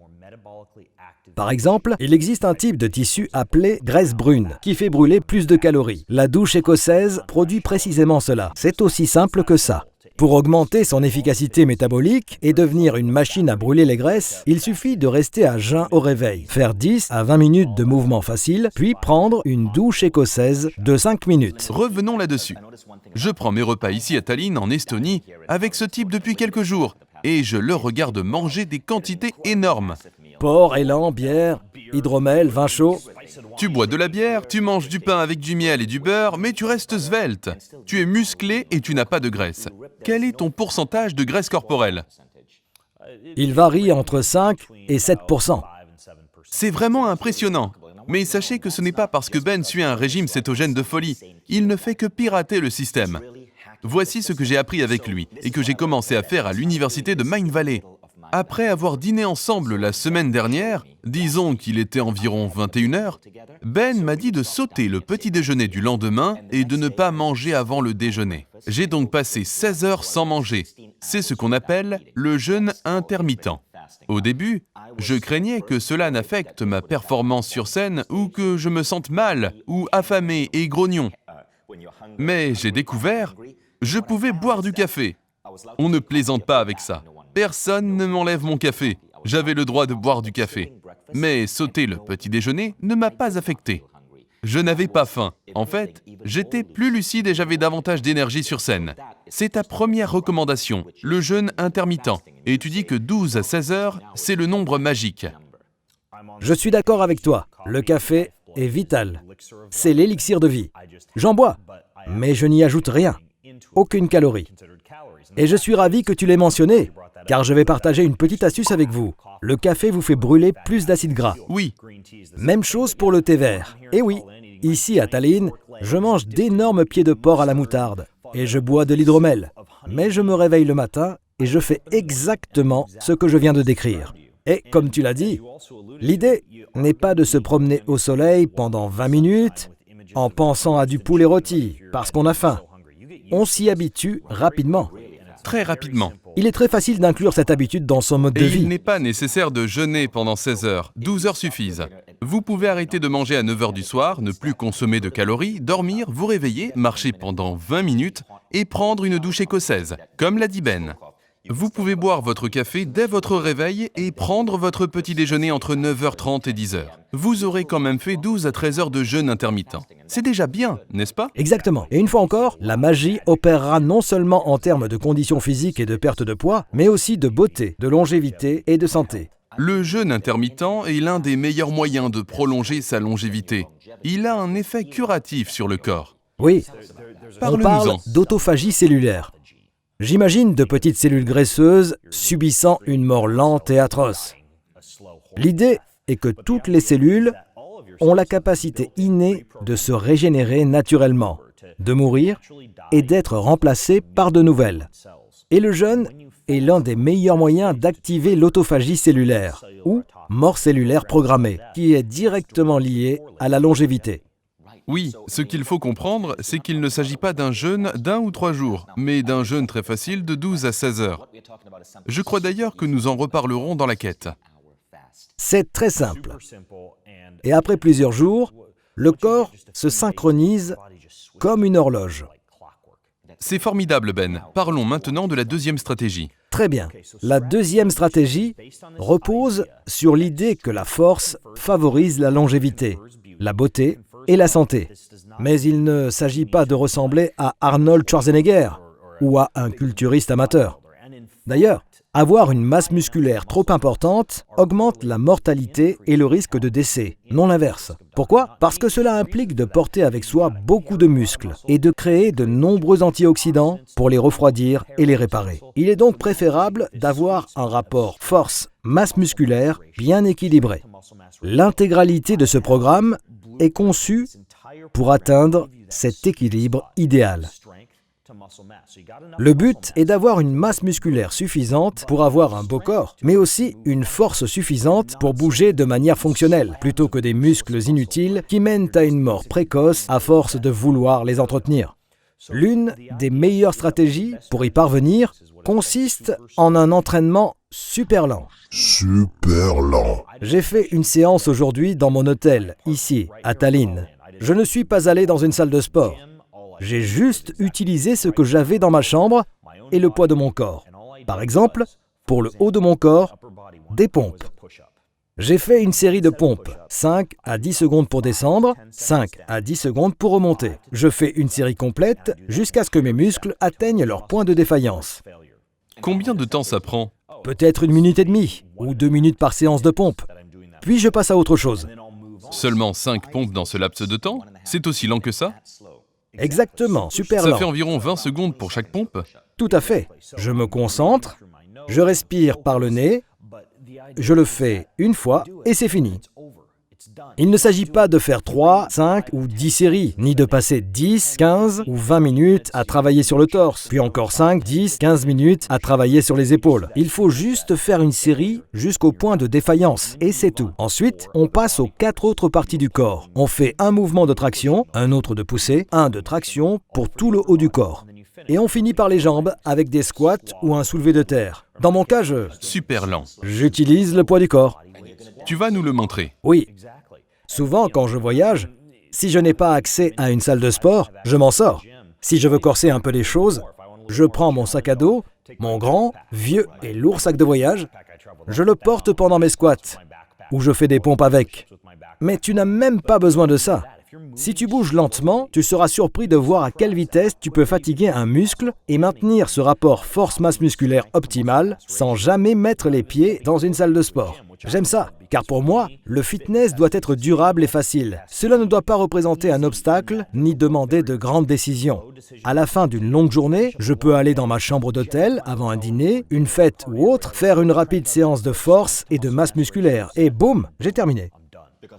Par exemple, il existe un type de tissu appelé graisse brune qui fait brûler plus de calories. La douche écossaise produit précisément cela. C'est aussi simple que ça. Pour augmenter son efficacité métabolique et devenir une machine à brûler les graisses, il suffit de rester à jeun au réveil, faire 10 à 20 minutes de mouvement facile, puis prendre une douche écossaise de 5 minutes. Revenons là-dessus. Je prends mes repas ici à Tallinn, en Estonie, avec ce type depuis quelques jours, et je le regarde manger des quantités énormes. Porc, élan, bière, hydromel, vin chaud. Tu bois de la bière, tu manges du pain avec du miel et du beurre, mais tu restes svelte. Tu es musclé et tu n'as pas de graisse. Quel est ton pourcentage de graisse corporelle ? Il varie entre 5 et 7%. C'est vraiment impressionnant. Mais sachez que ce n'est pas parce que Ben suit un régime cétogène de folie. Il ne fait que pirater le système. Voici ce que j'ai appris avec lui et que j'ai commencé à faire à l'université de Mind Valley. Après avoir dîné ensemble la semaine dernière, disons qu'il était environ 21h, Ben m'a dit de sauter le petit déjeuner du lendemain et de ne pas manger avant le déjeuner. J'ai donc passé 16 heures sans manger. C'est ce qu'on appelle le jeûne intermittent. Au début, je craignais que cela n'affecte ma performance sur scène ou que je me sente mal ou affamé et grognon. Mais j'ai découvert, je pouvais boire du café. On ne plaisante pas avec ça. Personne ne m'enlève mon café. J'avais le droit de boire du café. Mais sauter le petit déjeuner ne m'a pas affecté. Je n'avais pas faim. En fait, j'étais plus lucide et j'avais davantage d'énergie sur scène. C'est ta première recommandation, le jeûne intermittent. Et tu dis que 12 à 16 heures, c'est le nombre magique. Je suis d'accord avec toi. Le café est vital. C'est l'élixir de vie. J'en bois, mais je n'y ajoute rien. Aucune calorie. Et je suis ravi que tu l'aies mentionné, car je vais partager une petite astuce avec vous. Le café vous fait brûler plus d'acide gras. Oui. Même chose pour le thé vert. Et oui, ici à Tallinn, je mange d'énormes pieds de porc à la moutarde et je bois de l'hydromel. Mais je me réveille le matin et je fais exactement ce que je viens de décrire. Et comme tu l'as dit, l'idée n'est pas de se promener au soleil pendant 20 minutes en pensant à du poulet rôti parce qu'on a faim. On s'y habitue rapidement. très rapidement. Il est très facile d'inclure cette habitude dans son mode de Et il vie. n'est pas nécessaire de jeûner pendant 16 heures. 12 heures suffisent. Vous pouvez arrêter de manger à 9 heures du soir, ne plus consommer de calories, dormir, vous réveiller, marcher pendant 20 minutes et prendre une douche écossaise, comme l'a dit Ben. Vous pouvez boire votre café dès votre réveil et prendre votre petit déjeuner entre 9h30 et 10h. Vous aurez quand même fait 12 à 13 heures de jeûne intermittent. C'est déjà bien, n'est-ce pas? Exactement. Et une fois encore, la magie opérera non seulement en termes de conditions physiques et de perte de poids, mais aussi de beauté, de longévité et de santé. Le jeûne intermittent est l'un des meilleurs moyens de prolonger sa longévité. Il a un effet curatif sur le corps. Oui, on parle Parle-nous-en. d'autophagie cellulaire. J'imagine de petites cellules graisseuses subissant une mort lente et atroce. L'idée est que toutes les cellules ont la capacité innée de se régénérer naturellement, de mourir et d'être remplacées par de nouvelles. Et le jeûne est l'un des meilleurs moyens d'activer l'autophagie cellulaire, ou mort cellulaire programmée, qui est directement liée à la longévité. Oui, ce qu'il faut comprendre, c'est qu'il ne s'agit pas d'un jeûne d'1 ou 3 jours, mais d'un jeûne très facile de 12 à 16 heures. Je crois d'ailleurs que nous en reparlerons dans la quête. C'est très simple. Et après plusieurs jours, le corps se synchronise comme une horloge. C'est formidable, Ben. Parlons maintenant de la deuxième stratégie. Très bien. La deuxième stratégie repose sur l'idée que la force favorise la longévité, la beauté et la santé. Mais il ne s'agit pas de ressembler à Arnold Schwarzenegger ou à un culturiste amateur. D'ailleurs, avoir une masse musculaire trop importante augmente la mortalité et le risque de décès, non l'inverse. Pourquoi? Parce que cela implique de porter avec soi beaucoup de muscles et de créer de nombreux antioxydants pour les refroidir et les réparer. Il est donc préférable d'avoir un rapport force-masse musculaire bien équilibré. L'intégralité de ce programme est conçue pour atteindre cet équilibre idéal. Le but est d'avoir une masse musculaire suffisante pour avoir un beau corps, mais aussi une force suffisante pour bouger de manière fonctionnelle, plutôt que des muscles inutiles qui mènent à une mort précoce à force de vouloir les entretenir. L'une des meilleures stratégies pour y parvenir consiste en un entraînement super lent. Super lent. J'ai fait une séance aujourd'hui dans mon hôtel, ici, à Tallinn. Je ne suis pas allé dans une salle de sport. J'ai juste utilisé ce que j'avais dans ma chambre et le poids de mon corps. Par exemple, pour le haut de mon corps, des pompes. J'ai fait une série de pompes, 5 à 10 secondes pour descendre, 5 à 10 secondes pour remonter. Je fais une série complète jusqu'à ce que mes muscles atteignent leur point de défaillance. Combien de temps ça prend? Peut-être 1 minute et demie ou 2 minutes par séance de pompe. Puis je passe à autre chose. Seulement 5 pompes dans ce laps de temps? C'est aussi lent que ça? Exactement, super Ça lent. fait environ 20 secondes pour chaque pompe? Tout à fait. Je me concentre, je respire par le nez, je le fais une fois et c'est fini. Il ne s'agit pas de faire 3, 5 ou 10 séries, ni de passer 10, 15 ou 20 minutes à travailler sur le torse, puis encore 5, 10, 15 minutes à travailler sur les épaules. Il faut juste faire une série jusqu'au point de défaillance, et c'est tout. Ensuite, on passe aux 4 autres parties du corps. On fait un mouvement de traction, un autre de poussée, un de traction pour tout le haut du corps. Et on finit par les jambes avec des squats ou un soulevé de terre. Dans mon cas, Super lent. j'utilise le poids du corps. Tu vas nous le montrer. Oui. Souvent, quand je voyage, si je n'ai pas accès à une salle de sport, je m'en sors. Si je veux corser un peu les choses, je prends mon sac à dos, mon grand, vieux et lourd sac de voyage, je le porte pendant mes squats, ou je fais des pompes avec. Mais tu n'as même pas besoin de ça. Si tu bouges lentement, tu seras surpris de voir à quelle vitesse tu peux fatiguer un muscle et maintenir ce rapport force-masse musculaire optimal sans jamais mettre les pieds dans une salle de sport. J'aime ça, car pour moi, le fitness doit être durable et facile. Cela ne doit pas représenter un obstacle ni demander de grandes décisions. À la fin d'une longue journée, je peux aller dans ma chambre d'hôtel avant un dîner, une fête ou autre, faire une rapide séance de force et de masse musculaire et boum, j'ai terminé.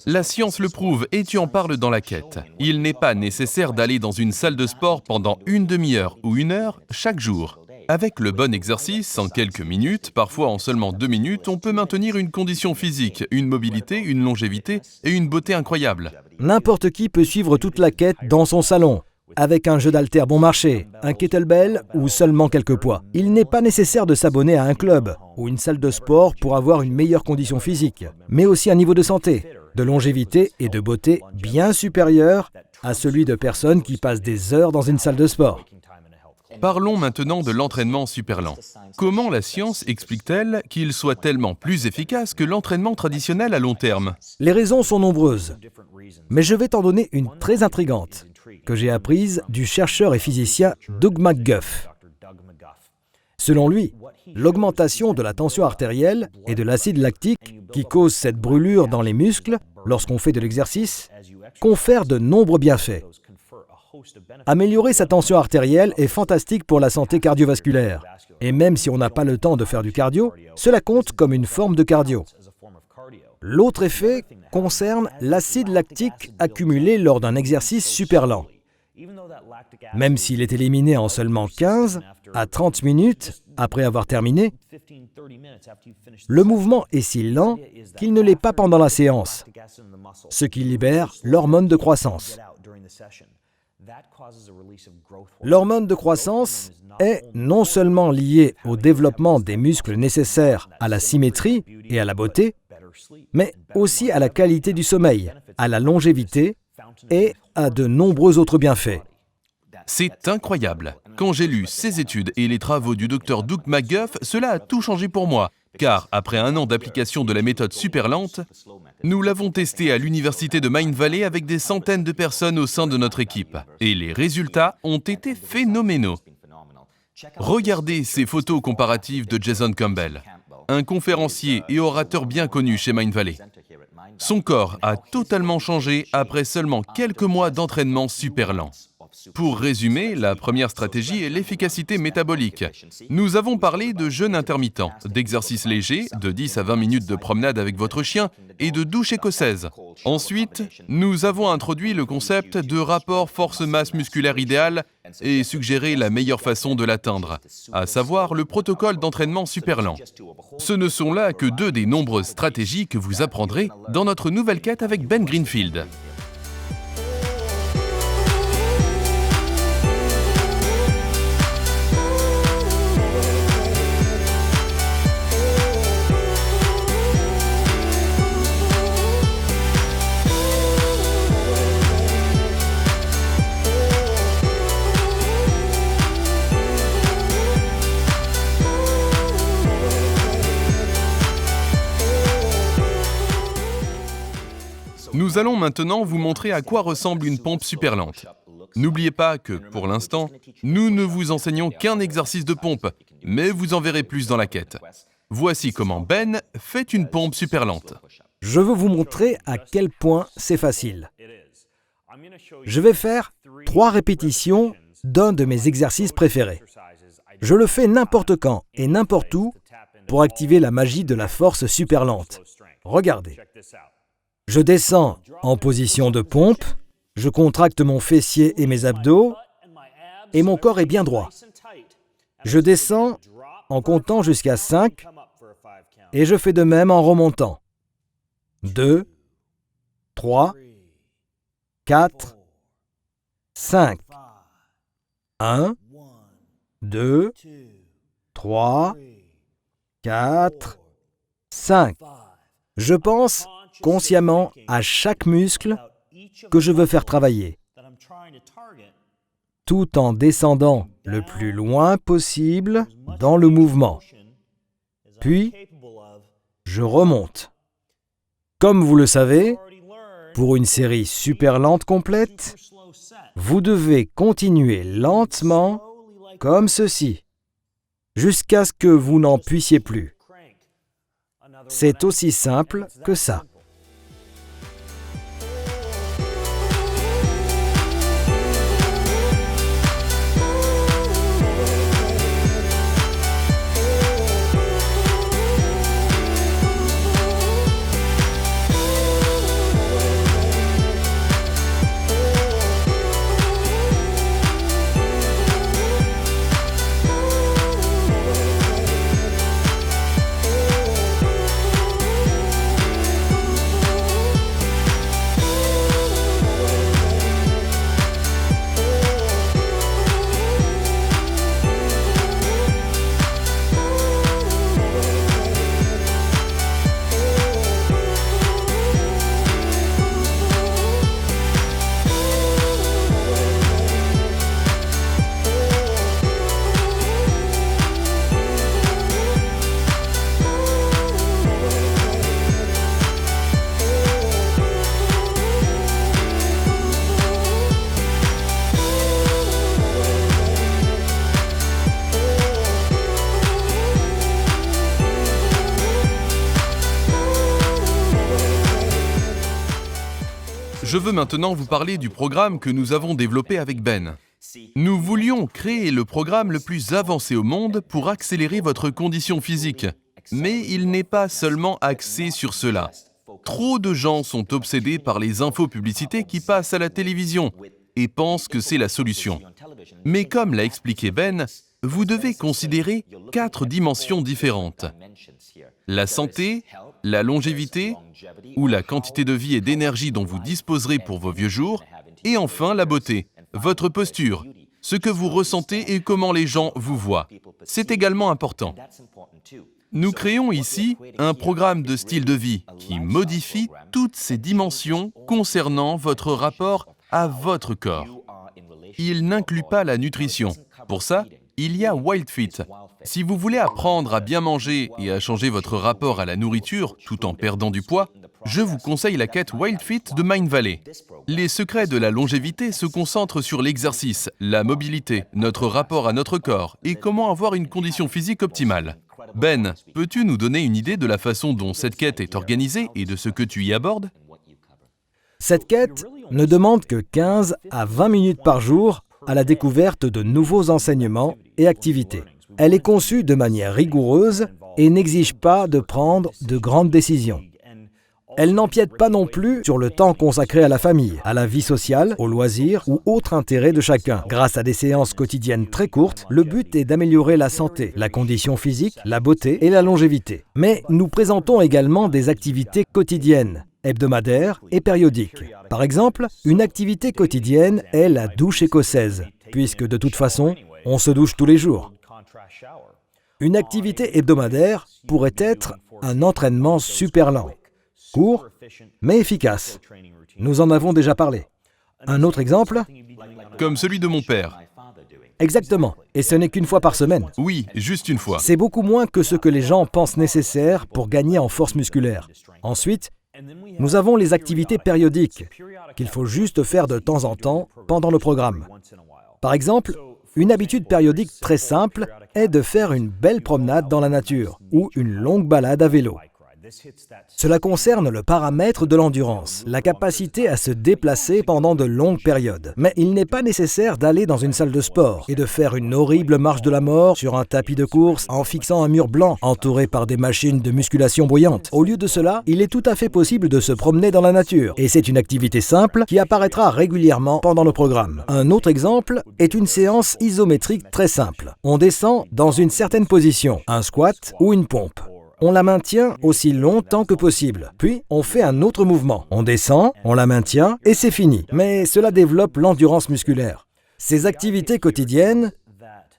La science le prouve et tu en parles dans la quête. Il n'est pas nécessaire d'aller dans une salle de sport pendant une demi-heure ou 1 heure chaque jour. Avec le bon exercice, en quelques minutes, parfois en seulement 2 minutes, on peut maintenir une condition physique, une mobilité, une longévité et une beauté incroyable. N'importe qui peut suivre toute la quête dans son salon, avec un jeu d'haltères bon marché, un kettlebell ou seulement quelques poids. Il n'est pas nécessaire de s'abonner à un club ou une salle de sport pour avoir une meilleure condition physique, mais aussi un niveau de santé, de longévité et de beauté bien supérieur à celui de personnes qui passent des heures dans une salle de sport. Parlons maintenant de l'entraînement super lent. Comment la science explique-t-elle qu'il soit tellement plus efficace que l'entraînement traditionnel à long terme? Les raisons sont nombreuses, mais je vais t'en donner une très intrigante, que j'ai apprise du chercheur et physicien Doug McGuff. Selon lui, l'augmentation de la tension artérielle et de l'acide lactique qui cause cette brûlure dans les muscles lorsqu'on fait de l'exercice confère de nombreux bienfaits. Améliorer sa tension artérielle est fantastique pour la santé cardiovasculaire. Et même si on n'a pas le temps de faire du cardio, cela compte comme une forme de cardio. L'autre effet concerne l'acide lactique accumulé lors d'un exercice super lent. Même s'il est éliminé en seulement 15 à 30 minutes après avoir terminé, le mouvement est si lent qu'il ne l'est pas pendant la séance, ce qui libère l'hormone de croissance. L'hormone de croissance est non seulement liée au développement des muscles nécessaires à la symétrie et à la beauté, mais aussi à la qualité du sommeil, à la longévité et à de nombreux autres bienfaits. C'est incroyable. Quand j'ai lu ces études et les travaux du Dr Doug McGuff, cela a tout changé pour moi. Car après 1 an d'application de la méthode super lente, nous l'avons testée à l'université de Mind Valley avec des centaines de personnes au sein de notre équipe. Et les résultats ont été phénoménaux. Regardez ces photos comparatives de Jason Campbell, un conférencier et orateur bien connu chez Mind Valley. Son corps a totalement changé après seulement quelques mois d'entraînement super lent. Pour résumer, la première stratégie est l'efficacité métabolique. Nous avons parlé de jeûne intermittent, d'exercices légers, de 10 à 20 minutes de promenade avec votre chien et de douche écossaise. Ensuite, nous avons introduit le concept de rapport force-masse musculaire idéal et suggéré la meilleure façon de l'atteindre, à savoir le protocole d'entraînement super lent. Ce ne sont là que 2 des nombreuses stratégies que vous apprendrez dans notre nouvelle quête avec Ben Greenfield. Nous allons maintenant vous montrer à quoi ressemble une pompe super lente. N'oubliez pas que, pour l'instant, nous ne vous enseignons qu'un exercice de pompe, mais vous en verrez plus dans la quête. Voici comment Ben fait une pompe super lente. Je veux vous montrer à quel point c'est facile. Je vais faire 3 répétitions d'un de mes exercices préférés. Je le fais n'importe quand et n'importe où pour activer la magie de la force super lente. Regardez. Je descends en position de pompe, je contracte mon fessier et mes abdos, et mon corps est bien droit. Je descends en comptant jusqu'à 5, et je fais de même en remontant. 2, 3, 4, 5. 1, 2, 3, 4, 5. Je pense consciemment à chaque muscle que je veux faire travailler, tout en descendant le plus loin possible dans le mouvement. Puis, je remonte. Comme vous le savez, pour une série super lente complète, vous devez continuer lentement comme ceci, jusqu'à ce que vous n'en puissiez plus. C'est aussi simple que ça. Je veux maintenant vous parler du programme que nous avons développé avec Ben. Nous voulions créer le programme le plus avancé au monde pour accélérer votre condition physique. Mais il n'est pas seulement axé sur cela. Trop de gens sont obsédés par les infopublicités qui passent à la télévision et pensent que c'est la solution. Mais comme l'a expliqué Ben, vous devez considérer 4 dimensions différentes. La santé, la longévité, ou la quantité de vie et d'énergie dont vous disposerez pour vos vieux jours, et enfin la beauté, votre posture, ce que vous ressentez et comment les gens vous voient. C'est également important. Nous créons ici un programme de style de vie qui modifie toutes ces dimensions concernant votre rapport à votre corps. Il n'inclut pas la nutrition. Pour ça, il y a WildFit. Si vous voulez apprendre à bien manger et à changer votre rapport à la nourriture tout en perdant du poids, je vous conseille la quête WildFit de Mindvalley. Les secrets de la longévité se concentrent sur l'exercice, la mobilité, notre rapport à notre corps et comment avoir une condition physique optimale. Ben, peux-tu nous donner une idée de la façon dont cette quête est organisée et de ce que tu y abordes? Cette quête ne demande que 15 à 20 minutes par jour à la découverte de nouveaux enseignements et activités. Elle est conçue de manière rigoureuse et n'exige pas de prendre de grandes décisions. Elle n'empiète pas non plus sur le temps consacré à la famille, à la vie sociale, aux loisirs ou autres intérêts de chacun. Grâce à des séances quotidiennes très courtes, le but est d'améliorer la santé, la condition physique, la beauté et la longévité. Mais nous présentons également des activités quotidiennes, hebdomadaires et périodiques. Par exemple, une activité quotidienne est la douche écossaise, puisque de toute façon, on se douche tous les jours. Une activité hebdomadaire pourrait être un entraînement super lent, court, mais efficace. Nous en avons déjà parlé. Un autre exemple? Comme celui de mon père. Exactement. Et ce n'est qu'une fois par semaine. Oui, juste une fois. C'est beaucoup moins que ce que les gens pensent nécessaire pour gagner en force musculaire. Ensuite, nous avons les activités périodiques qu'il faut juste faire de temps en temps pendant le programme. Par exemple, une habitude périodique très simple est de faire une belle promenade dans la nature ou une longue balade à vélo. Cela concerne le paramètre de l'endurance, la capacité à se déplacer pendant de longues périodes. Mais il n'est pas nécessaire d'aller dans une salle de sport et de faire une horrible marche de la mort sur un tapis de course en fixant un mur blanc entouré par des machines de musculation bruyantes. Au lieu de cela, il est tout à fait possible de se promener dans la nature et c'est une activité simple qui apparaîtra régulièrement pendant le programme. Un autre exemple est une séance isométrique très simple. On descend dans une certaine position, un squat ou une pompe. On la maintient aussi longtemps que possible. Puis, on fait un autre mouvement. On descend, on la maintient et c'est fini. Mais cela développe l'endurance musculaire. Ces activités quotidiennes,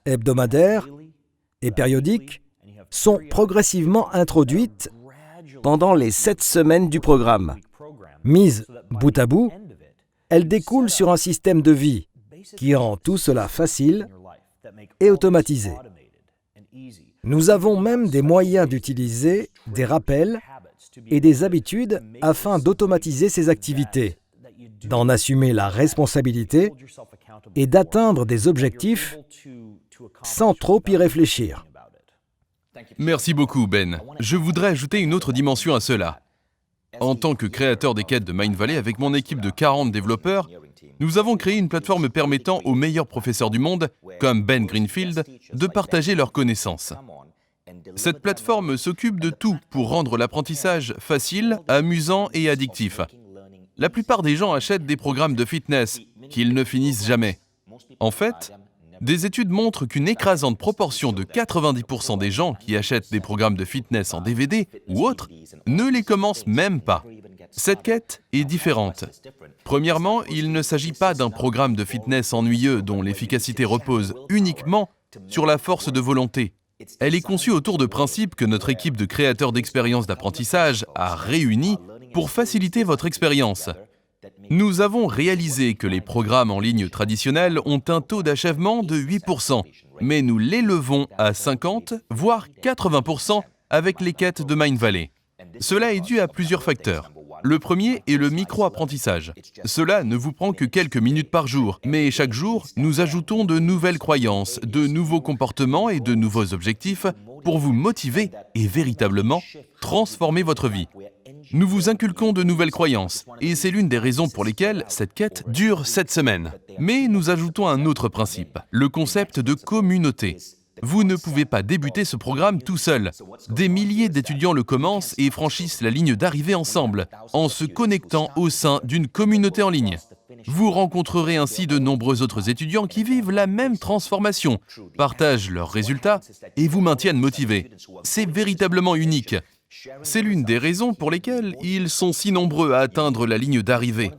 hebdomadaires et périodiques sont progressivement introduites pendant les 7 semaines du programme. Mises bout à bout, elles découlent sur un système de vie qui rend tout cela facile et automatisé. Nous avons même des moyens d'utiliser des rappels et des habitudes afin d'automatiser ces activités, d'en assumer la responsabilité et d'atteindre des objectifs sans trop y réfléchir. Merci beaucoup, Ben. Je voudrais ajouter une autre dimension à cela. En tant que créateur des quêtes de Mindvalley, avec mon équipe de 40 développeurs, nous avons créé une plateforme permettant aux meilleurs professeurs du monde, comme Ben Greenfield, de partager leurs connaissances. Cette plateforme s'occupe de tout pour rendre l'apprentissage facile, amusant et addictif. La plupart des gens achètent des programmes de fitness qu'ils ne finissent jamais. En fait, des études montrent qu'une écrasante proportion de 90% des gens qui achètent des programmes de fitness en DVD ou autres ne les commencent même pas. Cette quête est différente. Premièrement, il ne s'agit pas d'un programme de fitness ennuyeux dont l'efficacité repose uniquement sur la force de volonté. Elle est conçue autour de principes que notre équipe de créateurs d'expériences d'apprentissage a réunis pour faciliter votre expérience. Nous avons réalisé que les programmes en ligne traditionnels ont un taux d'achèvement de 8%, mais nous l'élevons à 50, voire 80% avec les quêtes de Mindvalley. Cela est dû à plusieurs facteurs. Le premier est le micro-apprentissage. Cela ne vous prend que quelques minutes par jour, mais chaque jour, nous ajoutons de nouvelles croyances, de nouveaux comportements et de nouveaux objectifs pour vous motiver et véritablement transformer votre vie. Nous vous inculquons de nouvelles croyances, et c'est l'une des raisons pour lesquelles cette quête dure 7 semaines. Mais nous ajoutons un autre principe, le concept de communauté. Vous ne pouvez pas débuter ce programme tout seul. Des milliers d'étudiants le commencent et franchissent la ligne d'arrivée ensemble, en se connectant au sein d'une communauté en ligne. Vous rencontrerez ainsi de nombreux autres étudiants qui vivent la même transformation, partagent leurs résultats et vous maintiennent motivés. C'est véritablement unique. C'est l'une des raisons pour lesquelles ils sont si nombreux à atteindre la ligne d'arrivée.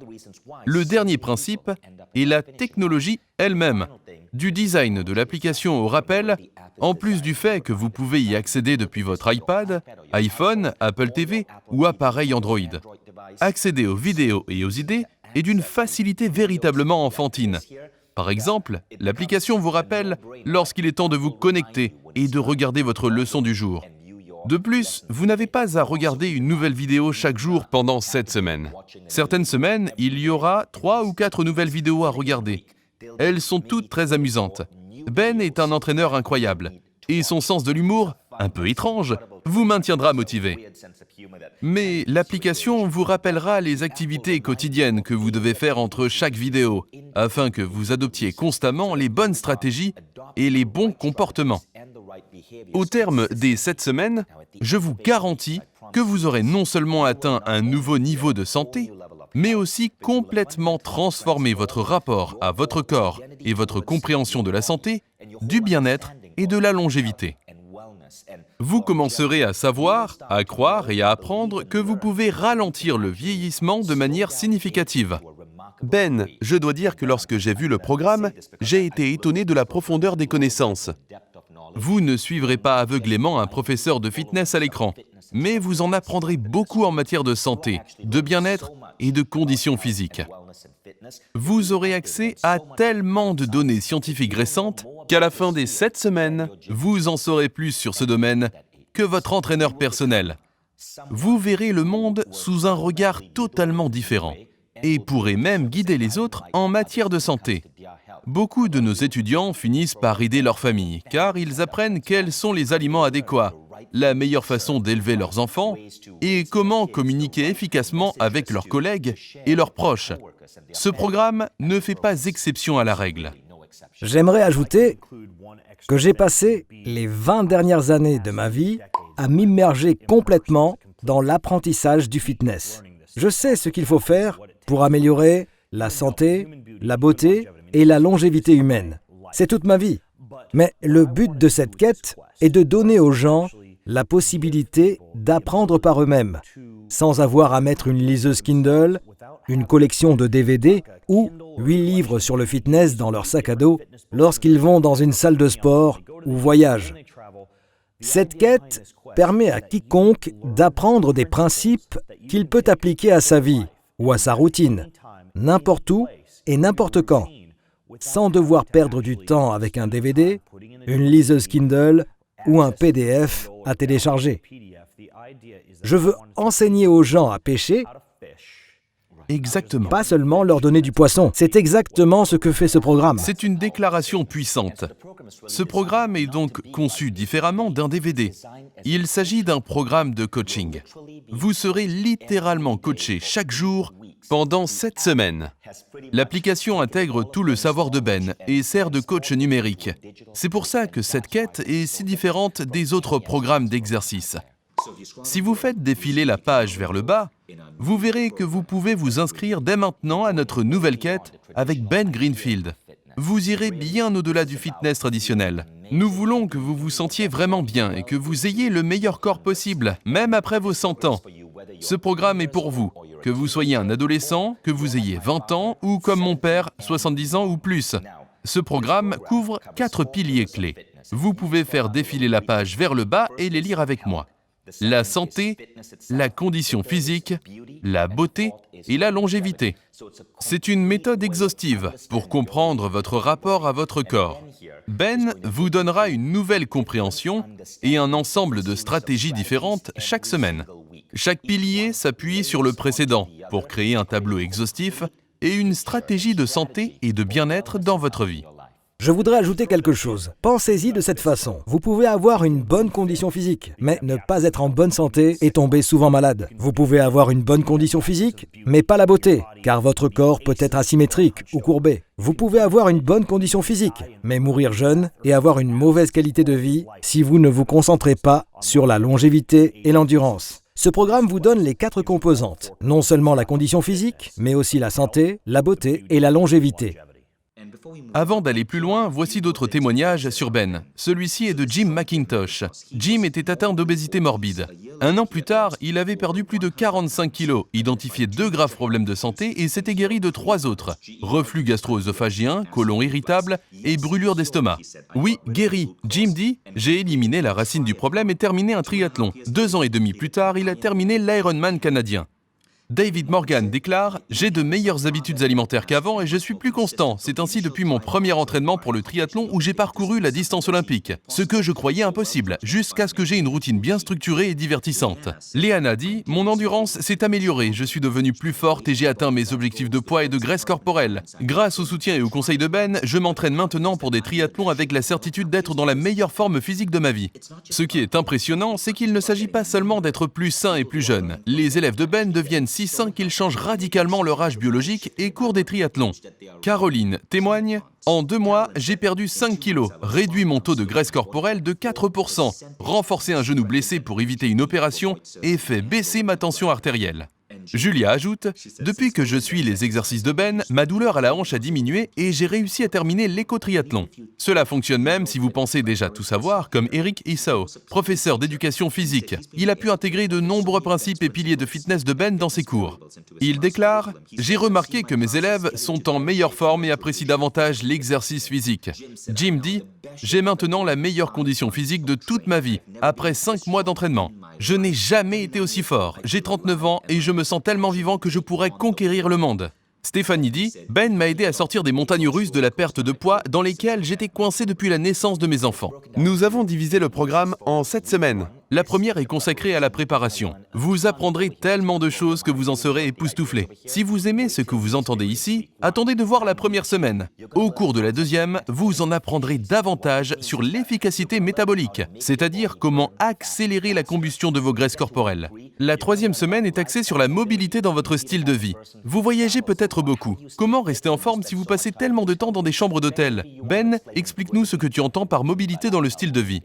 Le dernier principe est la technologie elle-même. Du design de l'application au rappel, en plus du fait que vous pouvez y accéder depuis votre iPad, iPhone, Apple TV ou appareil Android. Accéder aux vidéos et aux idées est d'une facilité véritablement enfantine. Par exemple, l'application vous rappelle lorsqu'il est temps de vous connecter et de regarder votre leçon du jour. De plus, vous n'avez pas à regarder une nouvelle vidéo chaque jour pendant 7 semaines. Certaines semaines, il y aura 3 ou 4 nouvelles vidéos à regarder. Elles sont toutes très amusantes. Ben est un entraîneur incroyable, et son sens de l'humour, un peu étrange, vous maintiendra motivé. Mais l'application vous rappellera les activités quotidiennes que vous devez faire entre chaque vidéo, afin que vous adoptiez constamment les bonnes stratégies et les bons comportements. Au terme des 7 semaines, je vous garantis que vous aurez non seulement atteint un nouveau niveau de santé, mais aussi complètement transformé votre rapport à votre corps et votre compréhension de la santé, du bien-être et de la longévité. Vous commencerez à savoir, à croire et à apprendre que vous pouvez ralentir le vieillissement de manière significative. Ben, je dois dire que lorsque j'ai vu le programme, j'ai été étonné de la profondeur des connaissances. Vous ne suivrez pas aveuglément un professeur de fitness à l'écran, mais vous en apprendrez beaucoup en matière de santé, de bien-être et de conditions physiques. Vous aurez accès à tellement de données scientifiques récentes qu'à la fin des 7 semaines, vous en saurez plus sur ce domaine que votre entraîneur personnel. Vous verrez le monde sous un regard totalement différent et pourrez même guider les autres en matière de santé. Beaucoup de nos étudiants finissent par aider leur famille, car ils apprennent quels sont les aliments adéquats, la meilleure façon d'élever leurs enfants et comment communiquer efficacement avec leurs collègues et leurs proches. Ce programme ne fait pas exception à la règle. J'aimerais ajouter que j'ai passé les 20 dernières années de ma vie à m'immerger complètement dans l'apprentissage du fitness. Je sais ce qu'il faut faire pour améliorer la santé, la beauté et la longévité humaine. C'est toute ma vie. Mais le but de cette quête est de donner aux gens la possibilité d'apprendre par eux-mêmes, sans avoir à mettre une liseuse Kindle, une collection de DVD ou 8 livres sur le fitness dans leur sac à dos lorsqu'ils vont dans une salle de sport ou voyagent. Cette quête permet à quiconque d'apprendre des principes qu'il peut appliquer à sa vie ou à sa routine, n'importe où et n'importe quand, sans devoir perdre du temps avec un DVD, une liseuse Kindle ou un PDF à télécharger. Je veux enseigner aux gens à pêcher, Exactement. pas seulement leur donner du poisson. C'est exactement ce que fait ce programme. C'est une déclaration puissante. Ce programme est donc conçu différemment d'un DVD. Il s'agit d'un programme de coaching. Vous serez littéralement coaché chaque jour pendant 7 semaines. L'application intègre tout le savoir de Ben et sert de coach numérique. C'est pour ça que cette quête est si différente des autres programmes d'exercice. Si vous faites défiler la page vers le bas, vous verrez que vous pouvez vous inscrire dès maintenant à notre nouvelle quête avec Ben Greenfield. Vous irez bien au-delà du fitness traditionnel. Nous voulons que vous vous sentiez vraiment bien et que vous ayez le meilleur corps possible, même après vos 100 ans. Ce programme est pour vous, que vous soyez un adolescent, que vous ayez 20 ans ou comme mon père, 70 ans ou plus. Ce programme couvre 4 piliers clés. Vous pouvez faire défiler la page vers le bas et les lire avec moi. La santé, la condition physique, la beauté et la longévité. C'est une méthode exhaustive pour comprendre votre rapport à votre corps. Ben vous donnera une nouvelle compréhension et un ensemble de stratégies différentes chaque semaine. Chaque pilier s'appuie sur le précédent pour créer un tableau exhaustif et une stratégie de santé et de bien-être dans votre vie. Je voudrais ajouter quelque chose. Pensez-y de cette façon. Vous pouvez avoir une bonne condition physique, mais ne pas être en bonne santé et tomber souvent malade. Vous pouvez avoir une bonne condition physique, mais pas la beauté, car votre corps peut être asymétrique ou courbé. Vous pouvez avoir une bonne condition physique, mais mourir jeune et avoir une mauvaise qualité de vie si vous ne vous concentrez pas sur la longévité et l'endurance. Ce programme vous donne les 4 composantes, non seulement la condition physique, mais aussi la santé, la beauté et la longévité. Avant d'aller plus loin, voici d'autres témoignages sur Ben. Celui-ci est de Jim McIntosh. Jim était atteint d'obésité morbide. 1 an plus tard, il avait perdu plus de 45 kilos, identifié 2 graves problèmes de santé et s'était guéri de 3 autres. Reflux gastro-œsophagien, côlon irritable et brûlure d'estomac. Oui, guéri. Jim dit « J'ai éliminé la racine du problème et terminé un triathlon. 2 ans et demi plus tard, il a terminé l'Ironman canadien. » David Morgan déclare « J'ai de meilleures habitudes alimentaires qu'avant et je suis plus constant. C'est ainsi depuis mon premier entraînement pour le triathlon où j'ai parcouru la distance olympique. Ce que je croyais impossible, jusqu'à ce que j'ai une routine bien structurée et divertissante. » Léana dit « Mon endurance s'est améliorée. Je suis devenue plus forte et j'ai atteint mes objectifs de poids et de graisse corporelle. Grâce au soutien et au conseil de Ben, je m'entraîne maintenant pour des triathlons avec la certitude d'être dans la meilleure forme physique de ma vie. » Ce qui est impressionnant, c'est qu'il ne s'agit pas seulement d'être plus sain et plus jeune. Les élèves de Ben deviennent si sains qu'ils changent radicalement leur âge biologique et courent des triathlons. Caroline témoigne « En 2 mois, j'ai perdu 5 kilos, réduit mon taux de graisse corporelle de 4%, renforcé un genou blessé pour éviter une opération et fait baisser ma tension artérielle. » Julia ajoute « Depuis que je suis les exercices de Ben, ma douleur à la hanche a diminué et j'ai réussi à terminer l'éco-triathlon. Cela fonctionne même si vous pensez déjà tout savoir, comme Eric Issao, professeur d'éducation physique. Il a pu intégrer de nombreux principes et piliers de fitness de Ben dans ses cours. Il déclare « J'ai remarqué que mes élèves sont en meilleure forme et apprécient davantage l'exercice physique. » Jim dit « J'ai maintenant la meilleure condition physique de toute ma vie, après 5 mois d'entraînement. Je n'ai jamais été aussi fort. J'ai 39 ans et je me sens tellement vivant que je pourrais conquérir le monde. » Stéphanie dit « Ben m'a aidé à sortir des montagnes russes de la perte de poids dans lesquelles j'étais coincé depuis la naissance de mes enfants. » Nous avons divisé le programme en 7 semaines. La première est consacrée à la préparation. Vous apprendrez tellement de choses que vous en serez époustouflés. Si vous aimez ce que vous entendez ici, attendez de voir la première semaine. Au cours de la deuxième, vous en apprendrez davantage sur l'efficacité métabolique, c'est-à-dire comment accélérer la combustion de vos graisses corporelles. La troisième semaine est axée sur la mobilité dans votre style de vie. Vous voyagez peut-être beaucoup. Comment rester en forme si vous passez tellement de temps dans des chambres d'hôtel? Ben, explique-nous ce que tu entends par mobilité dans le style de vie.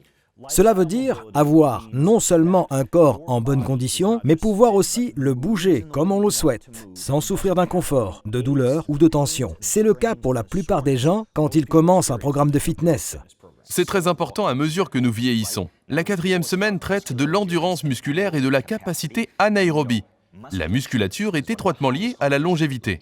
Cela veut dire avoir non seulement un corps en bonne condition, mais pouvoir aussi le bouger comme on le souhaite, sans souffrir d'inconfort, de douleur ou de tension. C'est le cas pour la plupart des gens quand ils commencent un programme de fitness. C'est très important à mesure que nous vieillissons. La 4e semaine traite de l'endurance musculaire et de la capacité anaérobie. La musculature est étroitement liée à la longévité.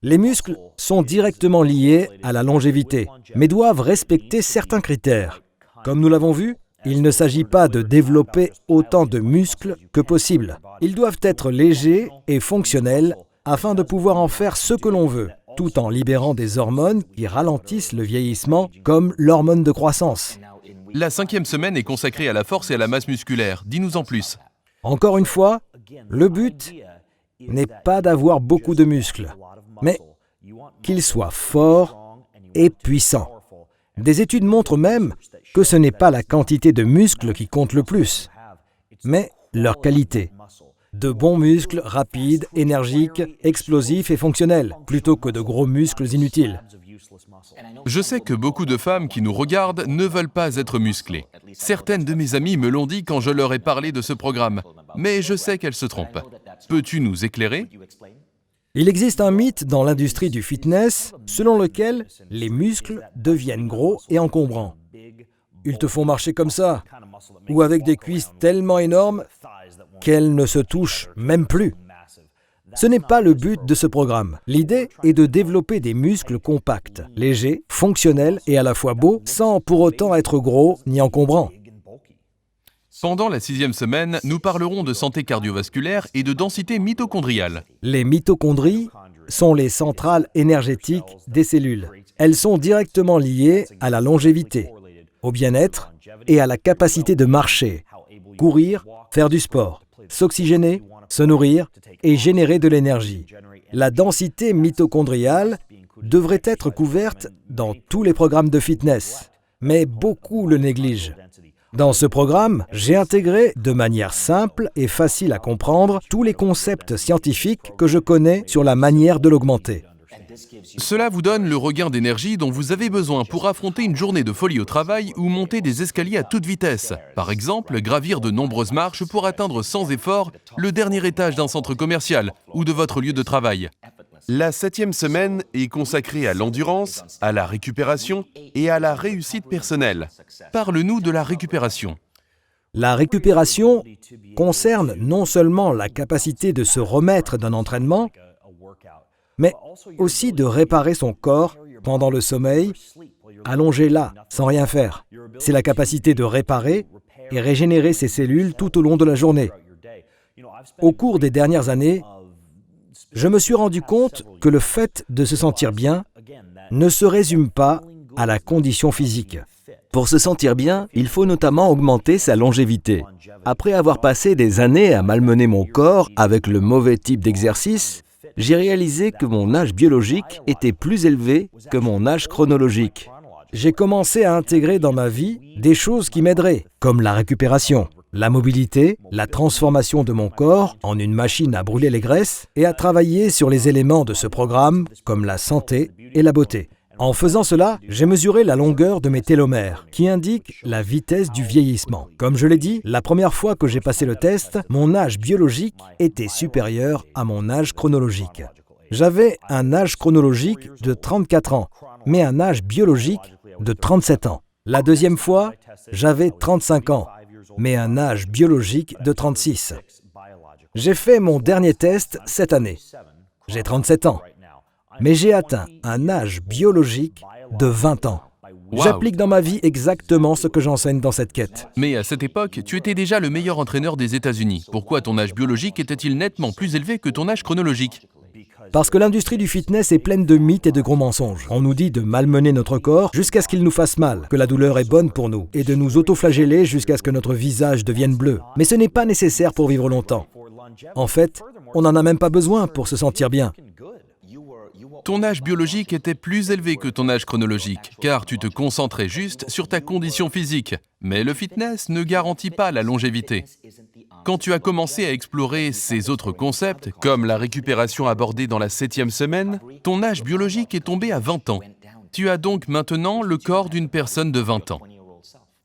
Les muscles sont directement liés à la longévité, mais doivent respecter certains critères. Comme nous l'avons vu, il ne s'agit pas de développer autant de muscles que possible. Ils doivent être légers et fonctionnels afin de pouvoir en faire ce que l'on veut, tout en libérant des hormones qui ralentissent le vieillissement, comme l'hormone de croissance. La 5e semaine est consacrée à la force et à la masse musculaire. Dis-nous en plus. Encore une fois, le but n'est pas d'avoir beaucoup de muscles, mais qu'ils soient forts et puissants. Des études montrent même que ce n'est pas la quantité de muscles qui compte le plus, mais leur qualité. De bons muscles rapides, énergiques, explosifs et fonctionnels, plutôt que de gros muscles inutiles. Je sais que beaucoup de femmes qui nous regardent ne veulent pas être musclées. Certaines de mes amies me l'ont dit quand je leur ai parlé de ce programme, mais je sais qu'elles se trompent. Peux-tu nous éclairer ? Il existe un mythe dans l'industrie du fitness selon lequel les muscles deviennent gros et encombrants. Ils te font marcher comme ça, ou avec des cuisses tellement énormes qu'elles ne se touchent même plus. Ce n'est pas le but de ce programme. L'idée est de développer des muscles compacts, légers, fonctionnels et à la fois beaux, sans pour autant être gros ni encombrants. Pendant la 6e semaine, nous parlerons de santé cardiovasculaire et de densité mitochondriale. Les mitochondries sont les centrales énergétiques des cellules. Elles sont directement liées à la longévité, au bien-être et à la capacité de marcher, courir, faire du sport, s'oxygéner, se nourrir et générer de l'énergie. La densité mitochondriale devrait être couverte dans tous les programmes de fitness, mais beaucoup le négligent. Dans ce programme, j'ai intégré de manière simple et facile à comprendre tous les concepts scientifiques que je connais sur la manière de l'augmenter. Cela vous donne le regain d'énergie dont vous avez besoin pour affronter une journée de folie au travail ou monter des escaliers à toute vitesse. Par exemple, gravir de nombreuses marches pour atteindre sans effort le dernier étage d'un centre commercial ou de votre lieu de travail. La 7e semaine est consacrée à l'endurance, à la récupération et à la réussite personnelle. Parle-nous de la récupération. La récupération concerne non seulement la capacité de se remettre d'un entraînement, mais aussi de réparer son corps pendant le sommeil, allongé là, sans rien faire. C'est la capacité de réparer et régénérer ses cellules tout au long de la journée. Au cours des dernières années, je me suis rendu compte que le fait de se sentir bien ne se résume pas à la condition physique. Pour se sentir bien, il faut notamment augmenter sa longévité. Après avoir passé des années à malmener mon corps avec le mauvais type d'exercice, j'ai réalisé que mon âge biologique était plus élevé que mon âge chronologique. J'ai commencé à intégrer dans ma vie des choses qui m'aideraient, comme la récupération, la mobilité, la transformation de mon corps en une machine à brûler les graisses et à travailler sur les éléments de ce programme, comme la santé et la beauté. En faisant cela, j'ai mesuré la longueur de mes télomères, qui indique la vitesse du vieillissement. Comme je l'ai dit, la première fois que j'ai passé le test, mon âge biologique était supérieur à mon âge chronologique. J'avais un âge chronologique de 34 ans, mais un âge biologique de 37 ans. La deuxième fois, j'avais 35 ans, mais un âge biologique de 36. J'ai fait mon dernier test cette année. J'ai 37 ans. Mais j'ai atteint un âge biologique de 20 ans. Wow. J'applique dans ma vie exactement ce que j'enseigne dans cette quête. Mais à cette époque, tu étais déjà le meilleur entraîneur des États-Unis. Pourquoi ton âge biologique était-il nettement plus élevé que ton âge chronologique ? Parce que l'industrie du fitness est pleine de mythes et de gros mensonges. On nous dit de malmener notre corps jusqu'à ce qu'il nous fasse mal, que la douleur est bonne pour nous, et de nous autoflageller jusqu'à ce que notre visage devienne bleu. Mais ce n'est pas nécessaire pour vivre longtemps. En fait, on n'en a même pas besoin pour se sentir bien. Ton âge biologique était plus élevé que ton âge chronologique, car tu te concentrais juste sur ta condition physique. Mais le fitness ne garantit pas la longévité. Quand tu as commencé à explorer ces autres concepts, comme la récupération abordée dans la 7e semaine, ton âge biologique est tombé à 20 ans. Tu as donc maintenant le corps d'une personne de 20 ans.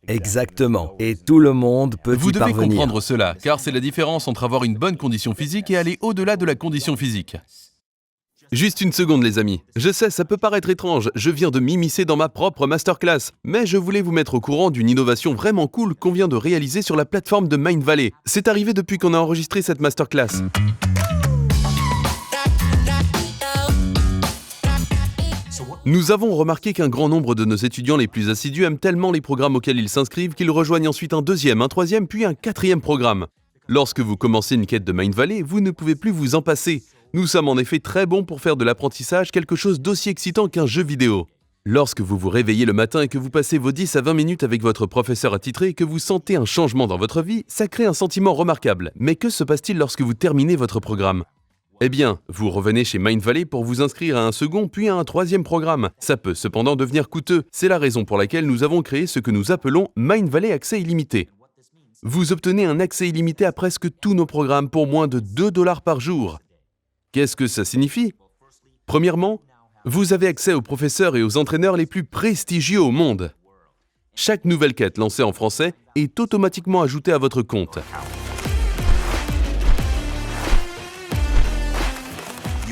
Exactement. Et tout le monde peut Vous y devez parvenir. comprendre cela, car c'est la différence entre avoir une bonne condition physique et aller au-delà de la condition physique. Juste une seconde les amis. Je sais, ça peut paraître étrange, je viens de m'immiscer dans ma propre masterclass, mais je voulais vous mettre au courant d'une innovation vraiment cool qu'on vient de réaliser sur la plateforme de Mindvalley. C'est arrivé depuis qu'on a enregistré cette masterclass. Nous avons remarqué qu'un grand nombre de nos étudiants les plus assidus aiment tellement les programmes auxquels ils s'inscrivent qu'ils rejoignent ensuite un deuxième, un troisième, puis un quatrième programme. Lorsque vous commencez une quête de Mindvalley, vous ne pouvez plus vous en passer. Nous sommes en effet très bons pour faire de l'apprentissage quelque chose d'aussi excitant qu'un jeu vidéo. Lorsque vous vous réveillez le matin et que vous passez vos 10 à 20 minutes avec votre professeur attitré et que vous sentez un changement dans votre vie, ça crée un sentiment remarquable. Mais que se passe-t-il lorsque vous terminez votre programme ? Eh bien, vous revenez chez Mindvalley pour vous inscrire à un second puis à un troisième programme. Ça peut cependant devenir coûteux. C'est la raison pour laquelle nous avons créé ce que nous appelons Mindvalley Accès Illimité. Vous obtenez un accès illimité à presque tous nos programmes pour moins de 2 $ par jour. Qu'est-ce que ça signifie ? Premièrement, vous avez accès aux professeurs et aux entraîneurs les plus prestigieux au monde. Chaque nouvelle quête lancée en français est automatiquement ajoutée à votre compte.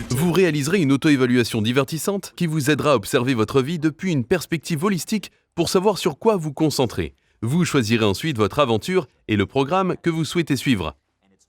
Vous réaliserez une auto-évaluation divertissante qui vous aidera à observer votre vie depuis une perspective holistique pour savoir sur quoi vous concentrer. Vous choisirez ensuite votre aventure et le programme que vous souhaitez suivre.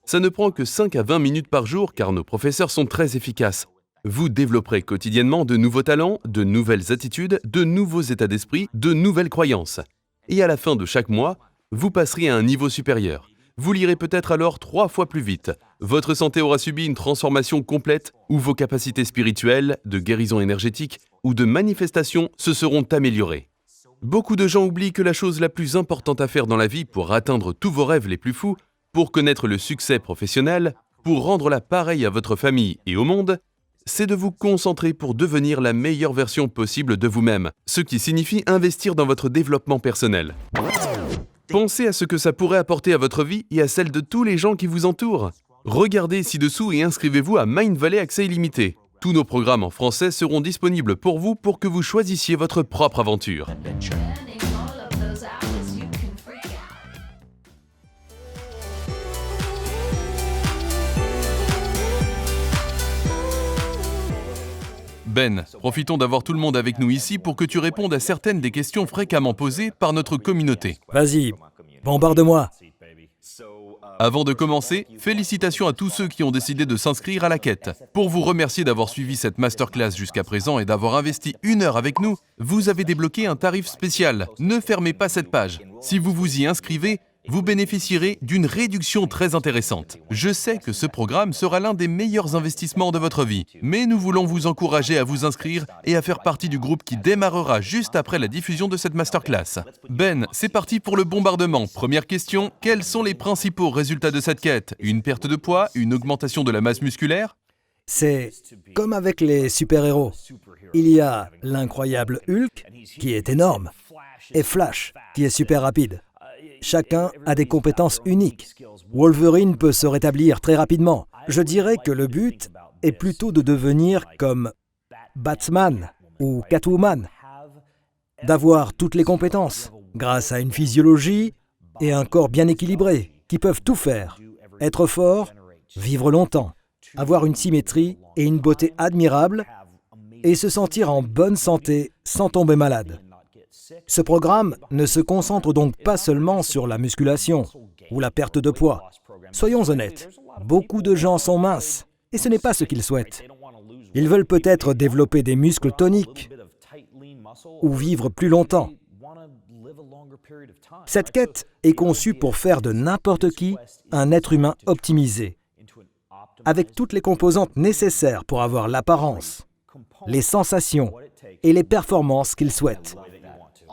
Ça ne prend que 5 à 20 minutes par jour car nos professeurs sont très efficaces. Vous développerez quotidiennement de nouveaux talents, de nouvelles attitudes, de nouveaux états d'esprit, de nouvelles croyances. Et à la fin de chaque mois, vous passerez à un niveau supérieur. Vous lirez peut-être alors 3 fois plus vite. Votre santé aura subi une transformation complète ou vos capacités spirituelles, de guérison énergétique ou de manifestation se seront améliorées. Beaucoup de gens oublient que la chose la plus importante à faire dans la vie pour atteindre tous vos rêves les plus fous, pour connaître le succès professionnel, pour rendre l'appareil à votre famille et au monde, c'est de vous concentrer pour devenir la meilleure version possible de vous-même, ce qui signifie investir dans votre développement personnel. Pensez à ce que ça pourrait apporter à votre vie et à celle de tous les gens qui vous entourent. Regardez ci-dessous et inscrivez-vous à Mindvalley Accès Illimité. Tous nos programmes en français seront disponibles pour vous pour que vous choisissiez votre propre aventure. Ben, profitons d'avoir tout le monde avec nous ici pour que tu répondes à certaines des questions fréquemment posées par notre communauté. Vas-y, bombarde-moi. Avant de commencer, félicitations à tous ceux qui ont décidé de s'inscrire à la quête. Pour vous remercier d'avoir suivi cette masterclass jusqu'à présent et d'avoir investi 1 heure avec nous, vous avez débloqué un tarif spécial. Ne fermez pas cette page. Si vous vous y inscrivez, vous bénéficierez d'une réduction très intéressante. Je sais que ce programme sera l'un des meilleurs investissements de votre vie, mais nous voulons vous encourager à vous inscrire et à faire partie du groupe qui démarrera juste après la diffusion de cette masterclass. Ben, c'est parti pour le bombardement. Première question, quels sont les principaux résultats de cette quête? Une perte de poids? Une augmentation de la masse musculaire? C'est comme avec les super-héros. Il y a l'incroyable Hulk, qui est énorme, et Flash, qui est super rapide. Chacun a des compétences uniques. Wolverine peut se rétablir très rapidement. Je dirais que le but est plutôt de devenir comme Batman ou Catwoman, d'avoir toutes les compétences, grâce à une physiologie et un corps bien équilibré, qui peuvent tout faire, être fort, vivre longtemps, avoir une symétrie et une beauté admirable, et se sentir en bonne santé sans tomber malade. Ce programme ne se concentre donc pas seulement sur la musculation ou la perte de poids. Soyons honnêtes, beaucoup de gens sont minces et ce n'est pas ce qu'ils souhaitent. Ils veulent peut-être développer des muscles toniques ou vivre plus longtemps. Cette quête est conçue pour faire de n'importe qui un être humain optimisé, avec toutes les composantes nécessaires pour avoir l'apparence, les sensations et les performances qu'il souhaite.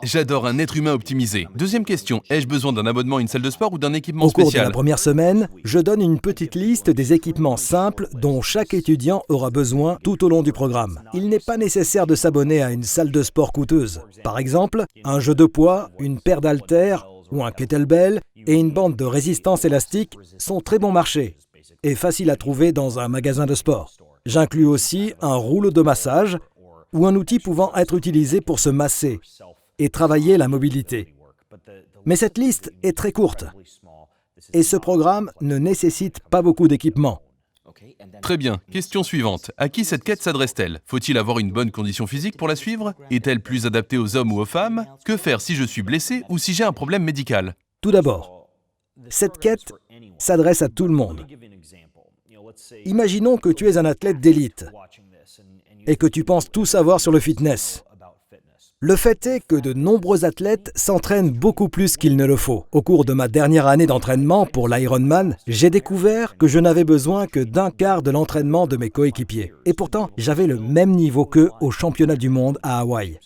J'adore un être humain optimisé. Deuxième question, ai-je besoin d'un abonnement à une salle de sport ou d'un équipement Au cours de spécial? la première semaine, je donne une petite liste des équipements simples dont chaque étudiant aura besoin tout au long du programme. Il n'est pas nécessaire de s'abonner à une salle de sport coûteuse. Par exemple, un jeu de poids, une paire d'haltères ou un kettlebell et une bande de résistance élastique sont très bon marché et faciles à trouver dans un magasin de sport. J'inclus aussi un rouleau de massage ou un outil pouvant être utilisé pour se masser et travailler la mobilité. Mais cette liste est très courte et ce programme ne nécessite pas beaucoup d'équipement. Très bien. Question suivante. À qui cette quête s'adresse-t-elle? Faut-il avoir une bonne condition physique pour la suivre? Est-elle plus adaptée aux hommes ou aux femmes? Que faire si je suis blessé ou si j'ai un problème médical? Tout d'abord, cette quête s'adresse à tout le monde. Imaginons que tu es un athlète d'élite et que tu penses tout savoir sur le fitness. Le fait est que de nombreux athlètes s'entraînent beaucoup plus qu'il ne le faut. Au cours de ma dernière année d'entraînement pour l'Ironman, j'ai découvert que je n'avais besoin que d'un quart de l'entraînement de mes coéquipiers. Et pourtant, j'avais le même niveau qu'eux au championnat du monde à Hawaï.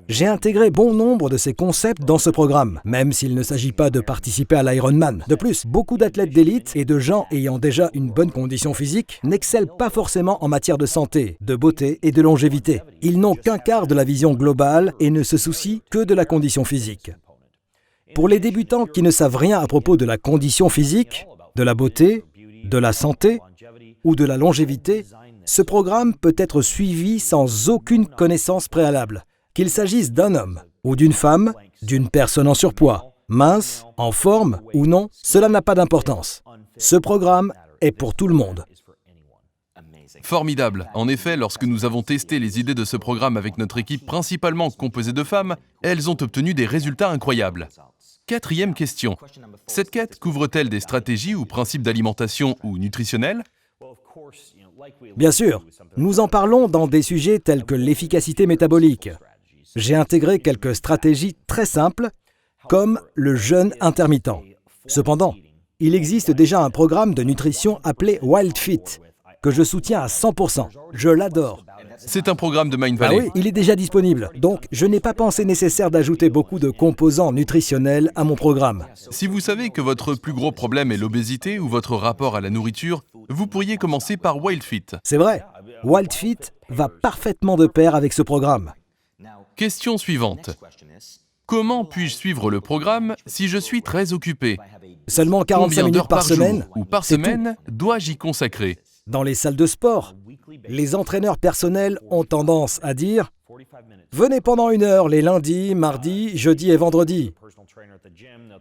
J'ai intégré bon nombre de ces concepts dans ce programme, même s'il ne s'agit pas de participer à l'Ironman. De plus, beaucoup d'athlètes d'élite et de gens ayant déjà une bonne condition physique n'excellent pas forcément en matière de santé, de beauté et de longévité. Ils n'ont qu'un quart de la vision globale et ne se soucient que de la condition physique. Pour les débutants qui ne savent rien à propos de la condition physique, de la beauté, de la santé ou de la longévité, ce programme peut être suivi sans aucune connaissance préalable. Qu'il s'agisse d'un homme ou d'une femme, d'une personne en surpoids, mince, en forme ou non, cela n'a pas d'importance. Ce programme est pour tout le monde. Formidable. En effet, lorsque nous avons testé les idées de ce programme avec notre équipe principalement composée de femmes, elles ont obtenu des résultats incroyables. Quatrième question. Cette quête couvre-t-elle des stratégies ou principes d'alimentation ou nutritionnels? Bien sûr, nous en parlons dans des sujets tels que l'efficacité métabolique. J'ai intégré quelques stratégies très simples, comme le jeûne intermittent. Cependant, il existe déjà un programme de nutrition appelé Wild Fit, que je soutiens à 100%. Je l'adore. C'est un programme de Mind Ah Valley. oui, il est déjà disponible. Donc, je n'ai pas pensé nécessaire d'ajouter beaucoup de composants nutritionnels à mon programme. Si vous savez que votre plus gros problème est l'obésité ou votre rapport à la nourriture, vous pourriez commencer par WildFit. C'est vrai, WildFit va parfaitement de pair avec ce programme. Question suivante. Comment puis-je suivre le programme si je suis très occupé? Seulement 45 Combien minutes d'heures par par jour semaine, ou par c'est tout. semaine dois-je y consacrer? Dans les salles de sport, les entraîneurs personnels ont tendance à dire « Venez pendant 1 heure les lundis, mardis, jeudis et vendredis.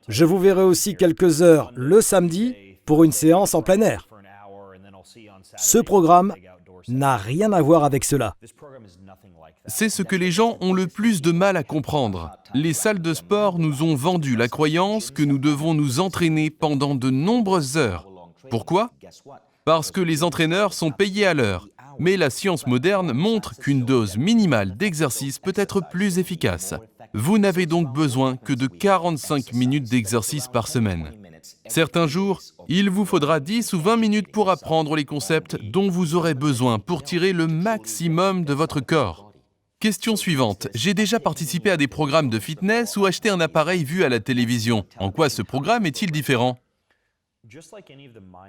Je vous verrai aussi quelques heures le samedi pour une séance en plein air. » Ce programme n'a rien à voir avec cela. C'est ce que les gens ont le plus de mal à comprendre. Les salles de sport nous ont vendu la croyance que nous devons nous entraîner pendant de nombreuses heures. Pourquoi? Parce que les entraîneurs sont payés à l'heure. Mais la science moderne montre qu'une dose minimale d'exercice peut être plus efficace. Vous n'avez donc besoin que de 45 minutes d'exercice par semaine. Certains jours, il vous faudra 10 ou 20 minutes pour apprendre les concepts dont vous aurez besoin pour tirer le maximum de votre corps. Question suivante. J'ai déjà participé à des programmes de fitness ou acheté un appareil vu à la télévision. En quoi ce programme est-il différent?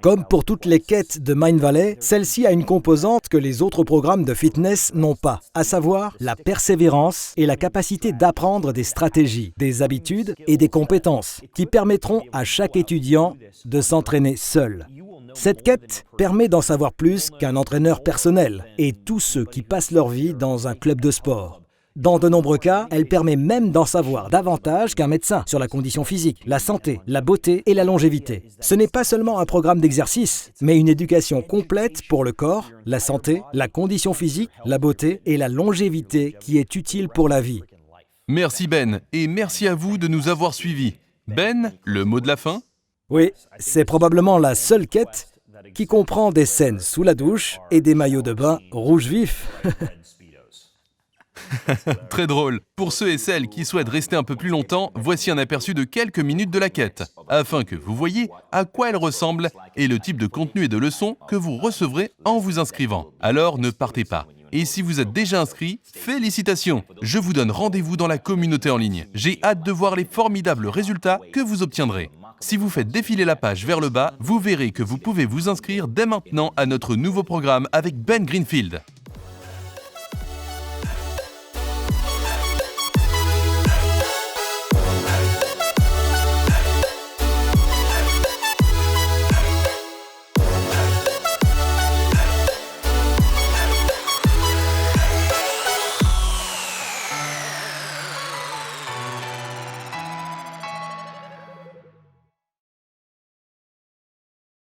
Comme pour toutes les quêtes de Mind Valley, celle-ci a une composante que les autres programmes de fitness n'ont pas, à savoir la persévérance et la capacité d'apprendre des stratégies, des habitudes et des compétences qui permettront à chaque étudiant de s'entraîner seul. Cette quête permet d'en savoir plus qu'un entraîneur personnel et tous ceux qui passent leur vie dans un club de sport. Dans de nombreux cas, elle permet même d'en savoir davantage qu'un médecin sur la condition physique, la santé, la beauté et la longévité. Ce n'est pas seulement un programme d'exercice, mais une éducation complète pour le corps, la santé, la condition physique, la beauté et la longévité qui est utile pour la vie. Merci Ben, et merci à vous de nous avoir suivis. Ben, le mot de la fin? Oui, c'est probablement la seule quête qui comprend des scènes sous la douche et des maillots de bain rouge vif. Très drôle. Pour ceux et celles qui souhaitent rester un peu plus longtemps, voici un aperçu de quelques minutes de la quête, afin que vous voyez à quoi elle ressemble et le type de contenu et de leçons que vous recevrez en vous inscrivant. Alors ne partez pas. Et si vous êtes déjà inscrit, félicitations! Je vous donne rendez-vous dans la communauté en ligne. J'ai hâte de voir les formidables résultats que vous obtiendrez. Si vous faites défiler la page vers le bas, vous verrez que vous pouvez vous inscrire dès maintenant à notre nouveau programme avec Ben Greenfield.